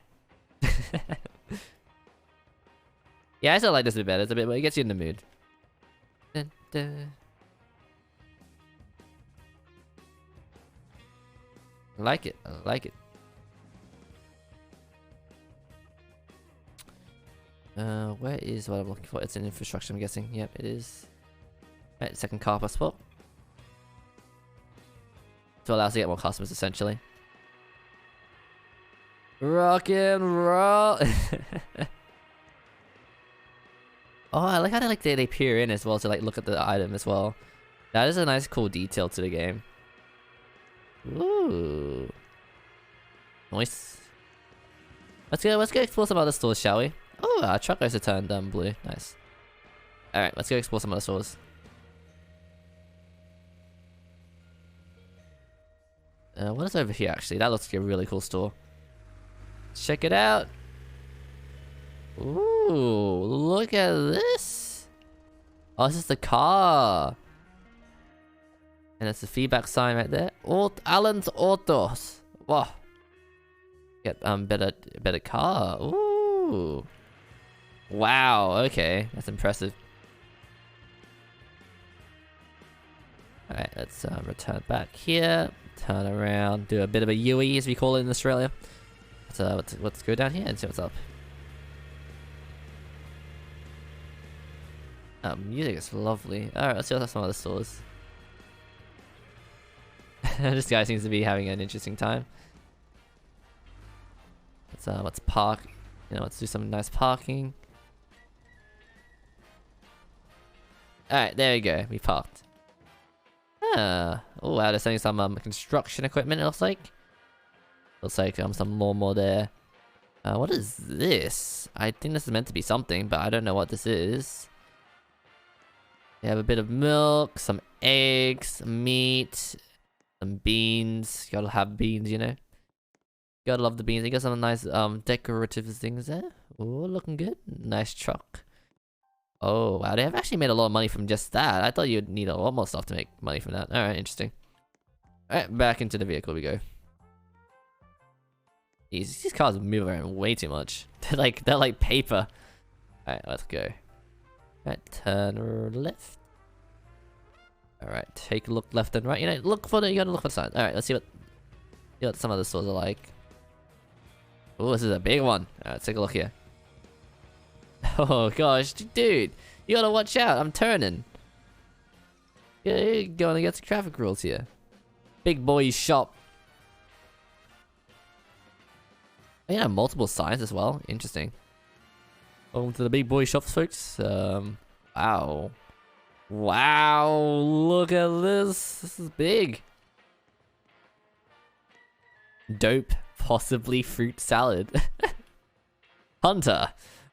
Speaker 1: Yeah, I still like this a bit better. It's a bit, it gets you in the mood. Dun, dun. I like it. I like it. Where is what I'm looking for? It's in infrastructure, I'm guessing. Yep, it is. Right, second car passport. To allow us to get more customers, essentially. Rock and roll! Oh, I like how they peer in as well to like look at the item as well. That is a nice cool detail to the game. Ooh. Nice. Let's go explore some other stores, shall we? Oh, our truck also turned blue. Nice. Alright, let's go explore some other stores. What is over here actually? That looks like a really cool store. Check it out. Ooh, look at this. Oh, this is the car. And it's the feedback sign right there. Allen's Autos. Wow. Get better car. Ooh. Wow, okay. That's impressive. Alright, let's return back here. Turn around, do a bit of a UE as we call it in Australia. So let's go down here and see what's up. Music is lovely. Alright, let's see what's some other stores. This guy seems to be having an interesting time. Let's park. You know, let's do some nice parking. Alright, there we go. We parked. Oh wow, they're selling some construction equipment, it looks like. Looks like some lawnmower there. What is this? I think this is meant to be something, but I don't know what this is. You have a bit of milk, some eggs, meat, some beans. Gotta have beans, you know. Gotta love the beans. You got some nice decorative things there. Oh, looking good. Nice truck. Oh wow, they have actually made a lot of money from just that. I thought you'd need a lot more stuff to make money from that. Alright, interesting. Alright, back into the vehicle we go. These cars move around way too much. They're like paper. Alright, let's go. Alright, turn left. Alright, take a look left and right. You know, you gotta look for signs. Alright, let's see what some other stores are like. Oh, this is a big one. Alright, let's take a look here. Oh gosh, dude, you gotta watch out. I'm turning. You're going against the traffic rules here. Big boy shop. Oh, yeah, multiple signs as well. Interesting. Welcome to the big boy shops, folks. Wow. Wow, look at this. This is big. Dope, possibly fruit salad. Hunter.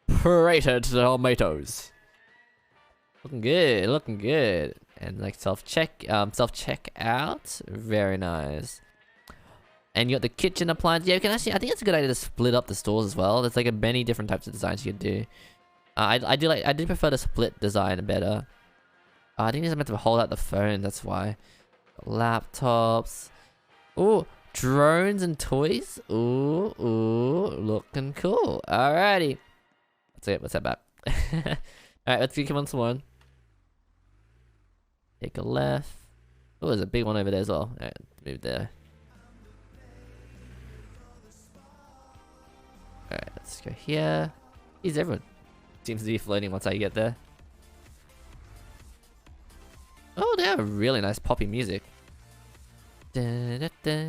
Speaker 1: Prated tomatoes. Looking good, looking good. And like self-checkout. Very nice. And you got the kitchen appliance. Yeah, you can actually, I think it's a good idea to split up the stores as well. There's like many different types of designs you could do. I do prefer the split design better. I think it's meant to hold out the phone, that's why. Laptops. Ooh, drones and toys. Ooh, looking cool. Alrighty. Let's head back. Alright, let's come on some one. Take a left. Oh, there's a big one over there as well. Alright, move there. Alright, let's go here. Here's everyone. Seems to be floating once I get there. Oh, they have really nice poppy music. Da, da, da.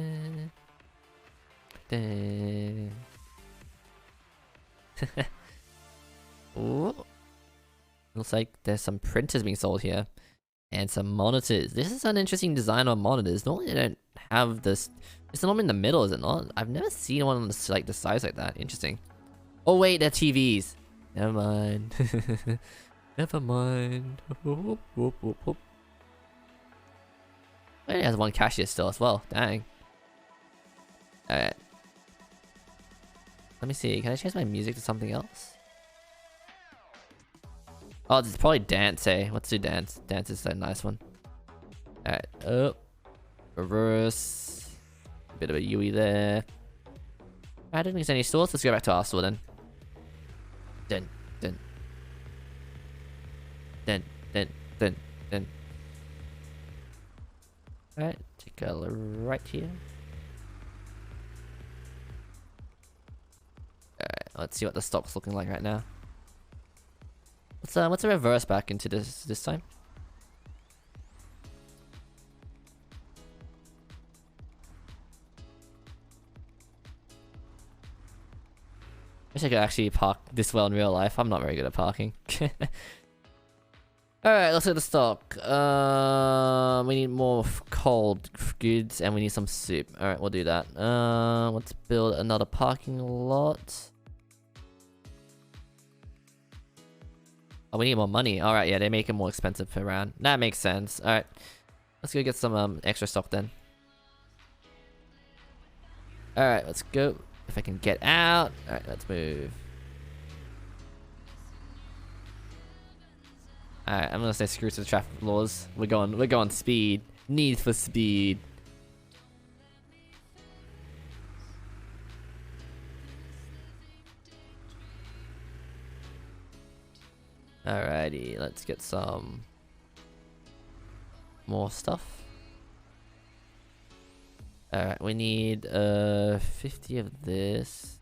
Speaker 1: Da. Ooh. Looks like there's some printers being sold here. And some monitors. This is an interesting design on monitors. Normally they don't have this. It's normally in the middle, is it not? I've never seen one on the, like, the size like that. Interesting. Oh wait, they're TVs. Never mind. Never mind. Whoop, whoop, whoop, whoop. Oh, he has one cashier still as well. Dang. Alright. Let me see. Can I change my music to something else? Oh, it's probably dance, eh? Let's do dance. Dance is a nice one. Alright. Up. Reverse. Bit of a Yui there. I don't think there's any stores. Let's go back to our store then. Dun, dun. Dun, dun, dun, dun. Alright, take a right here. Alright, let's see what the stock's looking like right now. Let's reverse back into this time. Wish I could actually park this well in real life. I'm not very good at parking. Alright, let's look at the stock. We need more cold goods and we need some soup. Alright, we'll do that. Let's build another parking lot. Oh, we need more money. Alright, yeah, they make it more expensive per round. That makes sense. Alright. Let's go get some extra stock then. Alright, let's go. If I can get out. Alright, let's move. Alright, I'm gonna say screw to the traffic laws. We're going speed. Need for speed. Alrighty, let's get some more stuff. Alright, we need 50 of this,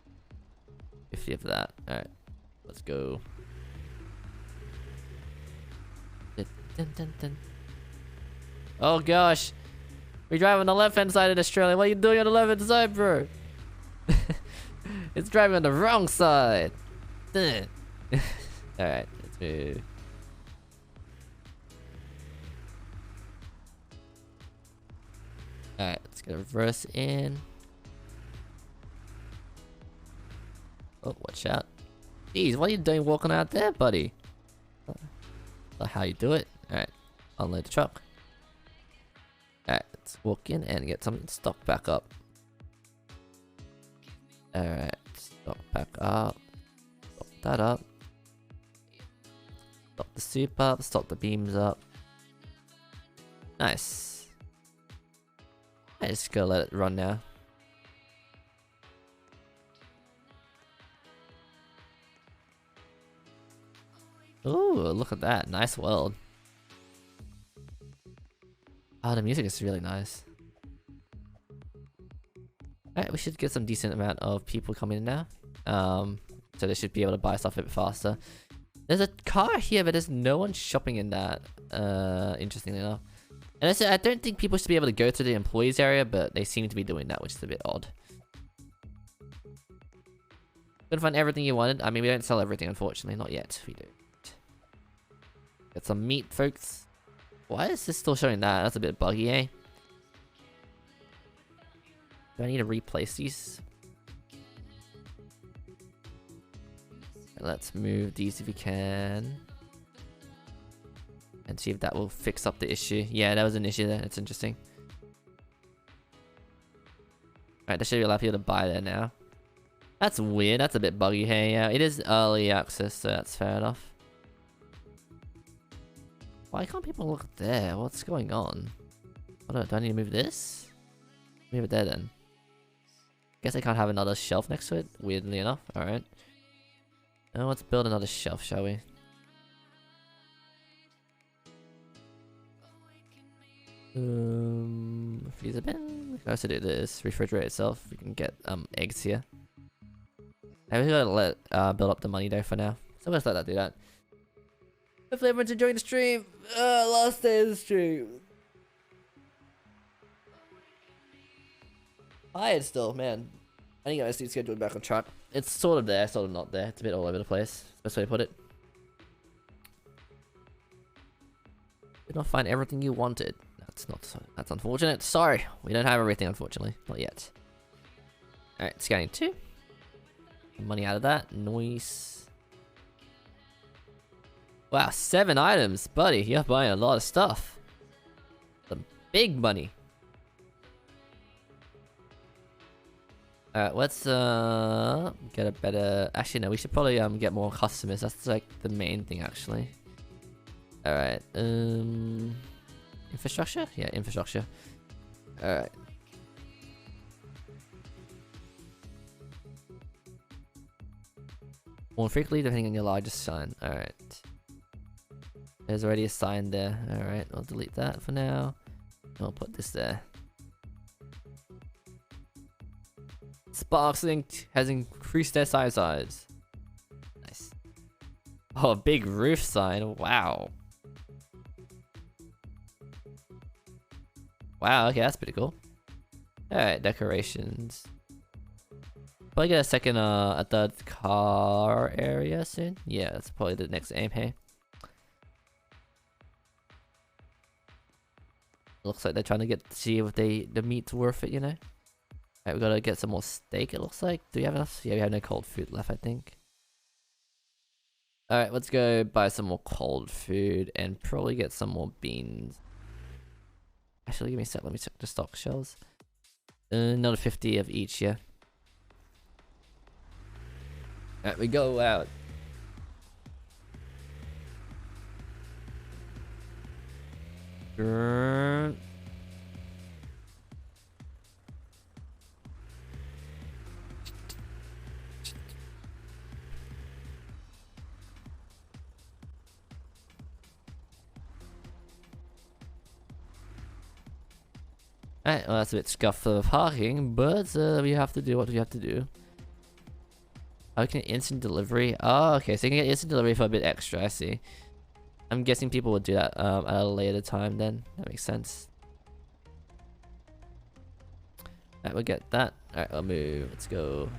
Speaker 1: 50 of that. Alright, let's go. Dun, dun, dun, dun. Oh gosh, we drive on the left hand side in Australia. What are you doing on the left hand side, bro? It's driving on the wrong side. Alright, let's move. Alright, let's get a reverse in. Oh, watch out. Jeez, what are you doing walking out there, buddy? Not how you do it. Alright, unload the truck. Alright, let's walk in and get some stock back up. Alright, stock back up. Stock that up. Stock the soup up, stock the beams up. Nice. I just gotta let it run now. Ooh, look at that. Nice world. Oh, the music is really nice. Alright, we should get some decent amount of people coming in now. So they should be able to buy stuff a bit faster. There's a car here, but there's no one shopping in that. Interestingly enough. And I don't think people should be able to go to the employees area, but they seem to be doing that, which is a bit odd. Couldn't find everything you wanted. I mean, we don't sell everything, unfortunately. Not yet. We do. Get some meat, folks. Why is this still showing that? That's a bit buggy, eh? Do I need to replace these? Let's move these if we can. And see if that will fix up the issue. Yeah, that was an issue there. That's interesting. Alright, that should allow people to buy there now. That's weird. That's a bit buggy. Hey, yeah, it is early access, so that's fair enough. Why can't people look there? What's going on? Do I need to move this? Move it there then. Guess I can't have another shelf next to it, weirdly enough. Alright. Now let's build another shelf, shall we? Freezer bin. We can also do this. Refrigerate itself. We can get eggs here. I really gotta let build up the money there for now. So let's let that do that. Hopefully everyone's enjoying the stream. Last day of the stream. Tired still, man. I need to get my sleep schedule back on track. It's sort of there, sort of not there. It's a bit all over the place. Best way to put it. Did not find everything you wanted. That's unfortunate. Sorry, we don't have everything, unfortunately. Not yet. Alright, scanning 2. Money out of that. Nice. Wow, 7 items, buddy. You're buying a lot of stuff. Some big money. Alright, let's get a better. Actually, no, we should probably get more customers. That's like the main thing, actually. Alright, infrastructure? Yeah, infrastructure. Alright. More frequently depending on your largest sign. Alright. There's already a sign there. Alright, I'll delete that for now. I'll put this there. Sparks Link has increased their size. Nice. Oh, a big roof sign. Wow. Wow, okay, that's pretty cool. Alright, decorations. Probably get a second, a third car area soon. Yeah, that's probably the next aim, hey. Looks like they're trying to see if the meat's worth it, you know? Alright, we gotta get some more steak, it looks like. Do we have enough? Yeah, we have no cold food left, I think. Alright, let's go buy some more cold food and probably get some more beans. Actually, give me a sec, let me check the stock shelves. Another 50 of each, yeah. Alright, we go out. Alright, well that's a bit scuffed for parking, but we have to do what we have to do. Oh, can instant delivery? Oh, okay, so you can get instant delivery for a bit extra, I see. I'm guessing people would do that at a later time then. That makes sense. Alright, we'll get that. Alright, I'll move. Let's go.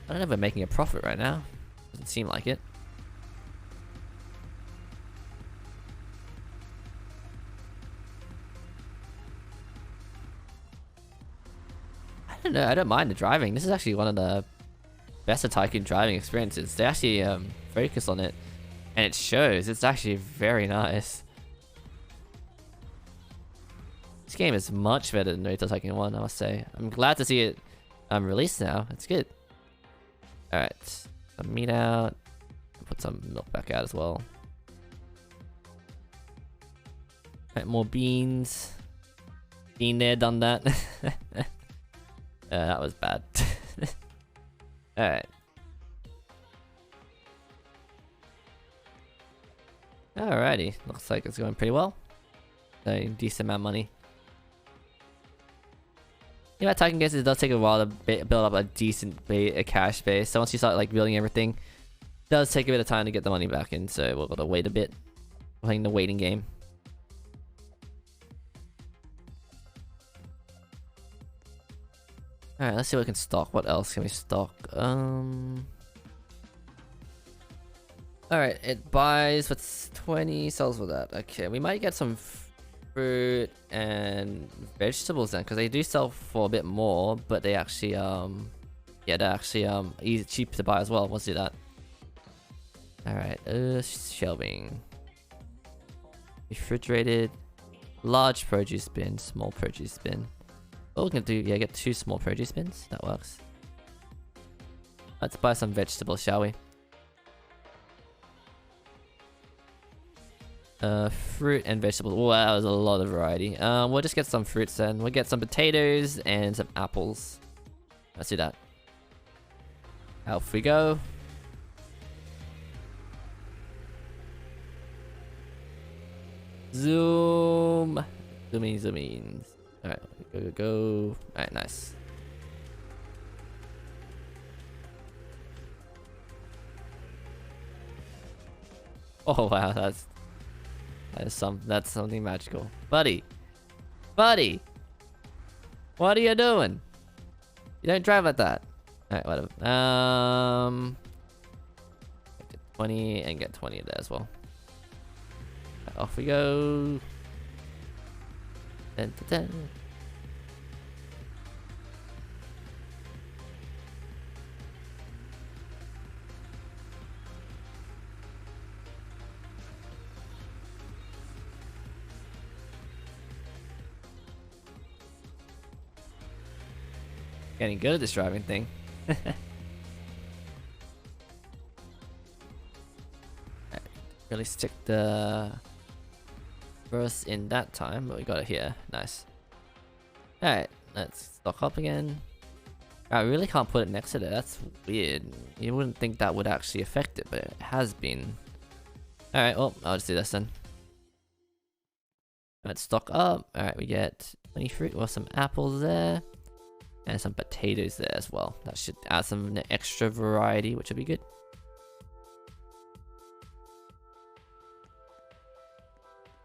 Speaker 1: I don't know if we're making a profit right now. Doesn't seem like it. I don't know, I don't mind the driving. This is actually one of the best Tycoon driving experiences. They actually focus on it and it shows. It's actually very nice. This game is much better than Naruto Tycoon 1, I must say. I'm glad to see it released now. It's good. Alright, some meat out. Put some milk back out as well. Alright, more beans. Been there, done that. That was bad. Alright. Alrighty, looks like it's going pretty well. So, decent amount of money. Yeah, Tycoon games, it does take a while to build up a decent cash base. So once you start like building everything, it does take a bit of time to get the money back in. So we'll gotta wait a bit. Playing the waiting game. Alright, let's see what we can stock. What else can we stock? Alright, it buys what's 20, sells for that. Okay, we might get some fruit and vegetables then, because they do sell for a bit more, but they actually yeah, they're actually easy, cheap to buy as well. Let's do that. Alright, shelving. Refrigerated, large produce bin, small produce bin. Oh, we can do, yeah, get 2 small produce bins. That works. Let's buy some vegetables, shall we? Fruit and vegetables. Oh, that was a lot of variety. We'll just get some fruits then. We'll get some potatoes and some apples. Let's do that. Off we go. Zoom. Zooming, zooming. Alright, go, go, go. Alright, nice. Oh wow, that's something magical. Buddy! Buddy! What are you doing? You don't drive like that. Alright, whatever. Get 20 and get 20 there as well. Right, off we go. Dun, dun, dun. Getting good at this driving thing. Really stick the verse in that time, but we got it here. Nice. Alright, let's stock up again. I really can't put it next to it. That's weird. You wouldn't think that would actually affect it, but it has been. Alright, well, I'll just do this then. Let's stock up. Alright, we get 20 fruit or some apples there. And some potatoes there as well. That should add some extra variety, which would be good.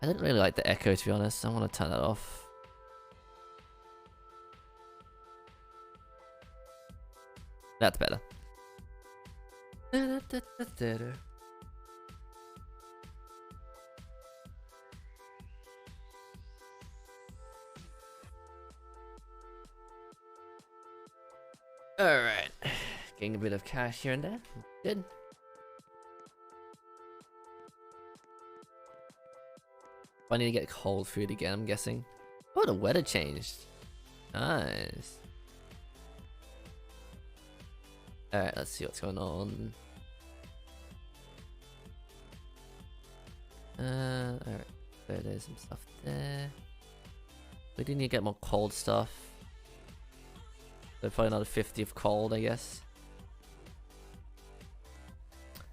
Speaker 1: I didn't really like the echo, to be honest. I want to turn that off. That's better. Alright. Getting a bit of cash here and there. Good. I need to get cold food again, I'm guessing. Oh, the weather changed. Nice. Alright, let's see what's going on. Alright. There's some stuff there. We do need to get more cold stuff. So probably another 50 of cold, I guess.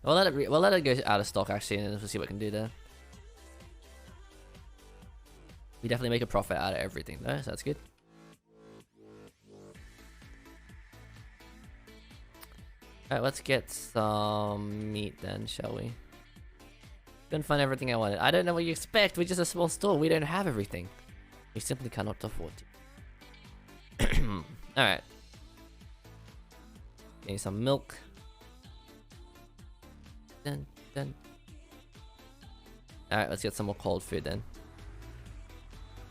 Speaker 1: We'll let it go out of stock actually, and we'll see what we can do there. We definitely make a profit out of everything though, so that's good. Alright, let's get some meat then, shall we? Couldn't find everything I wanted. I don't know what you expect, we're just a small store, we don't have everything. We simply cannot afford to. Alright. Getting some milk. Dun, dun. Alright, let's get some more cold food then.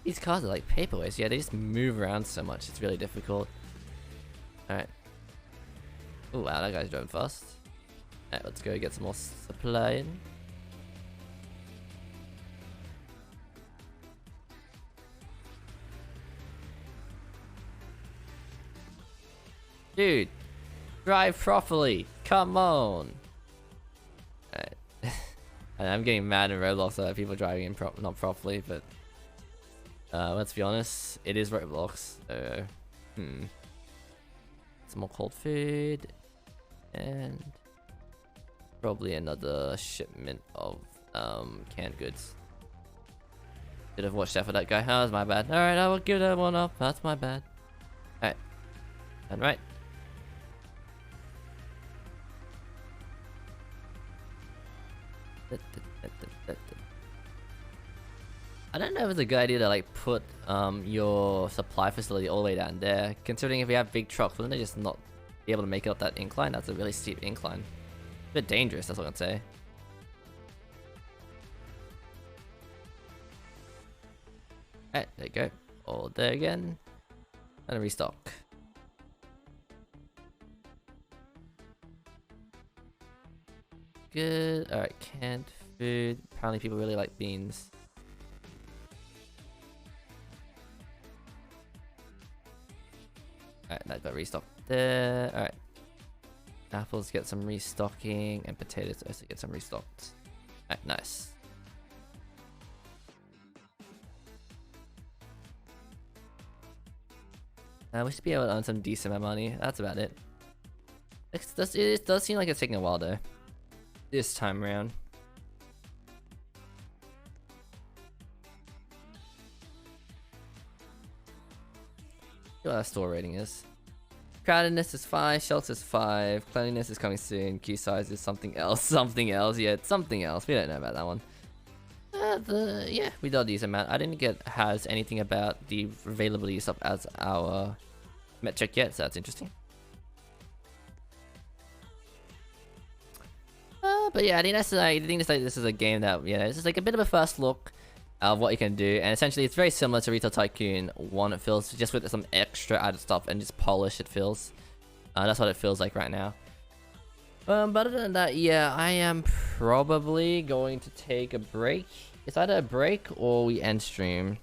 Speaker 1: These cars are like paperweights, yeah, they just move around so much, it's really difficult. Alright. Oh wow, that guy's driving fast. Alright, let's go get some more supply in. Dude, drive properly, come on! Alright. And I'm getting mad in Roblox that people driving in not properly, but let's be honest, it is Roblox. Some more cold food, and probably another shipment of canned goods. Should have watched out for that guy. Oh, that's my bad. All right, I will give that one up. That's my bad. All right, and right. I don't know if it's a good idea to like put your supply facility all the way down there, considering if we have big trucks, wouldn't they just not be able to make it up that incline? That's a really steep incline. A bit dangerous, that's what I'd say. Alright, there you go. All there again. And restock. Good. Alright, canned food. Apparently people really like beans. Alright, that got restocked there. Alright. Apples get some restocking, and potatoes also get some restocked. Alright, nice. We should be able to earn some decent amount of money. That's about it. It does seem like it's taking a while though. This time around. What our store rating is. Crowdedness is 5, shelter is 5, cleanliness is coming soon, queue size is something else, something else, yeah, it's something else, we don't know about that one. Yeah, we got a decent amount. I didn't get has anything about the availability stuff as our metric yet, so that's interesting. But yeah, I think that's like, this is a game that, you know, it's just like a bit of a first look of what you can do, and essentially it's very similar to Retail Tycoon 1. It feels just with some extra added stuff and just polish. It feels that's what it feels like right now. But other than that, yeah, I am probably going to take a break. It's either a break or we end stream.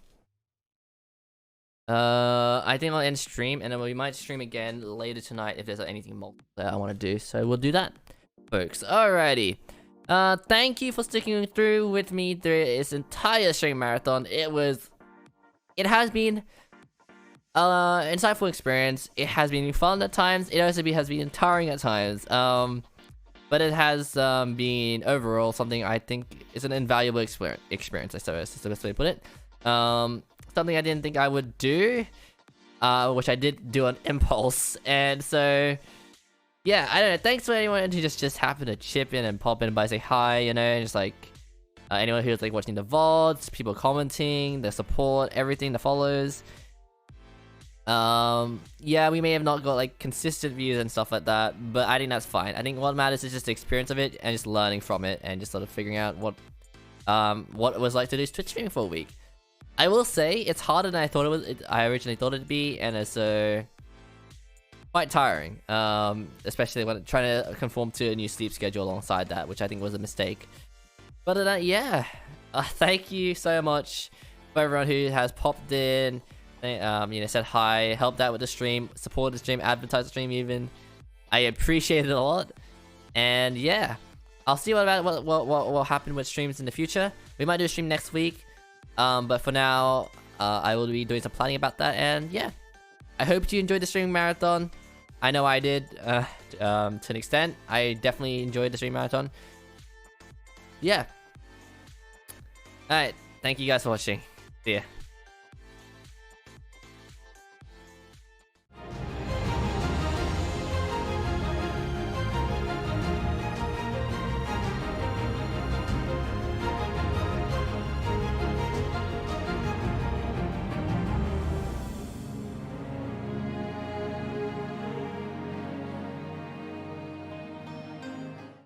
Speaker 1: I think I'll end stream, and then we might stream again later tonight if there's anything more that I want to do. So we'll do that, folks. Alrighty. Thank you for sticking through with me through this entire stream marathon. It has been insightful experience. It has been fun at times. It also has been tiring at times. But it has been overall something I think is an invaluable experience. I suppose is the best way to put it. Something I didn't think I would do, which I did do on impulse, and so yeah, I don't know. Thanks for anyone who just happened to chip in and pop in by say hi, you know, and just like anyone who's like watching the VODs, people commenting, the support, everything, the follows. Yeah, we may have not got like consistent views and stuff like that, but I think that's fine. I think what matters is just the experience of it and just learning from it and just sort of figuring out what it was like to do Twitch streaming for a week. I will say it's harder than I thought it was. I originally thought it'd be, and it's quite tiring. Especially when trying to conform to a new sleep schedule alongside that, which I think was a mistake. But other than that, yeah. Thank you so much for everyone who has popped in, you know, said hi, helped out with the stream, supported the stream, advertised the stream even. I appreciate it a lot. And yeah, I'll see what will happen with streams in the future. We might do a stream next week. But for now, I will be doing some planning about that, and yeah. I hope you enjoyed the streaming marathon. I know I did, to an extent. I definitely enjoyed the stream marathon. Yeah. Alright, thank you guys for watching. See ya.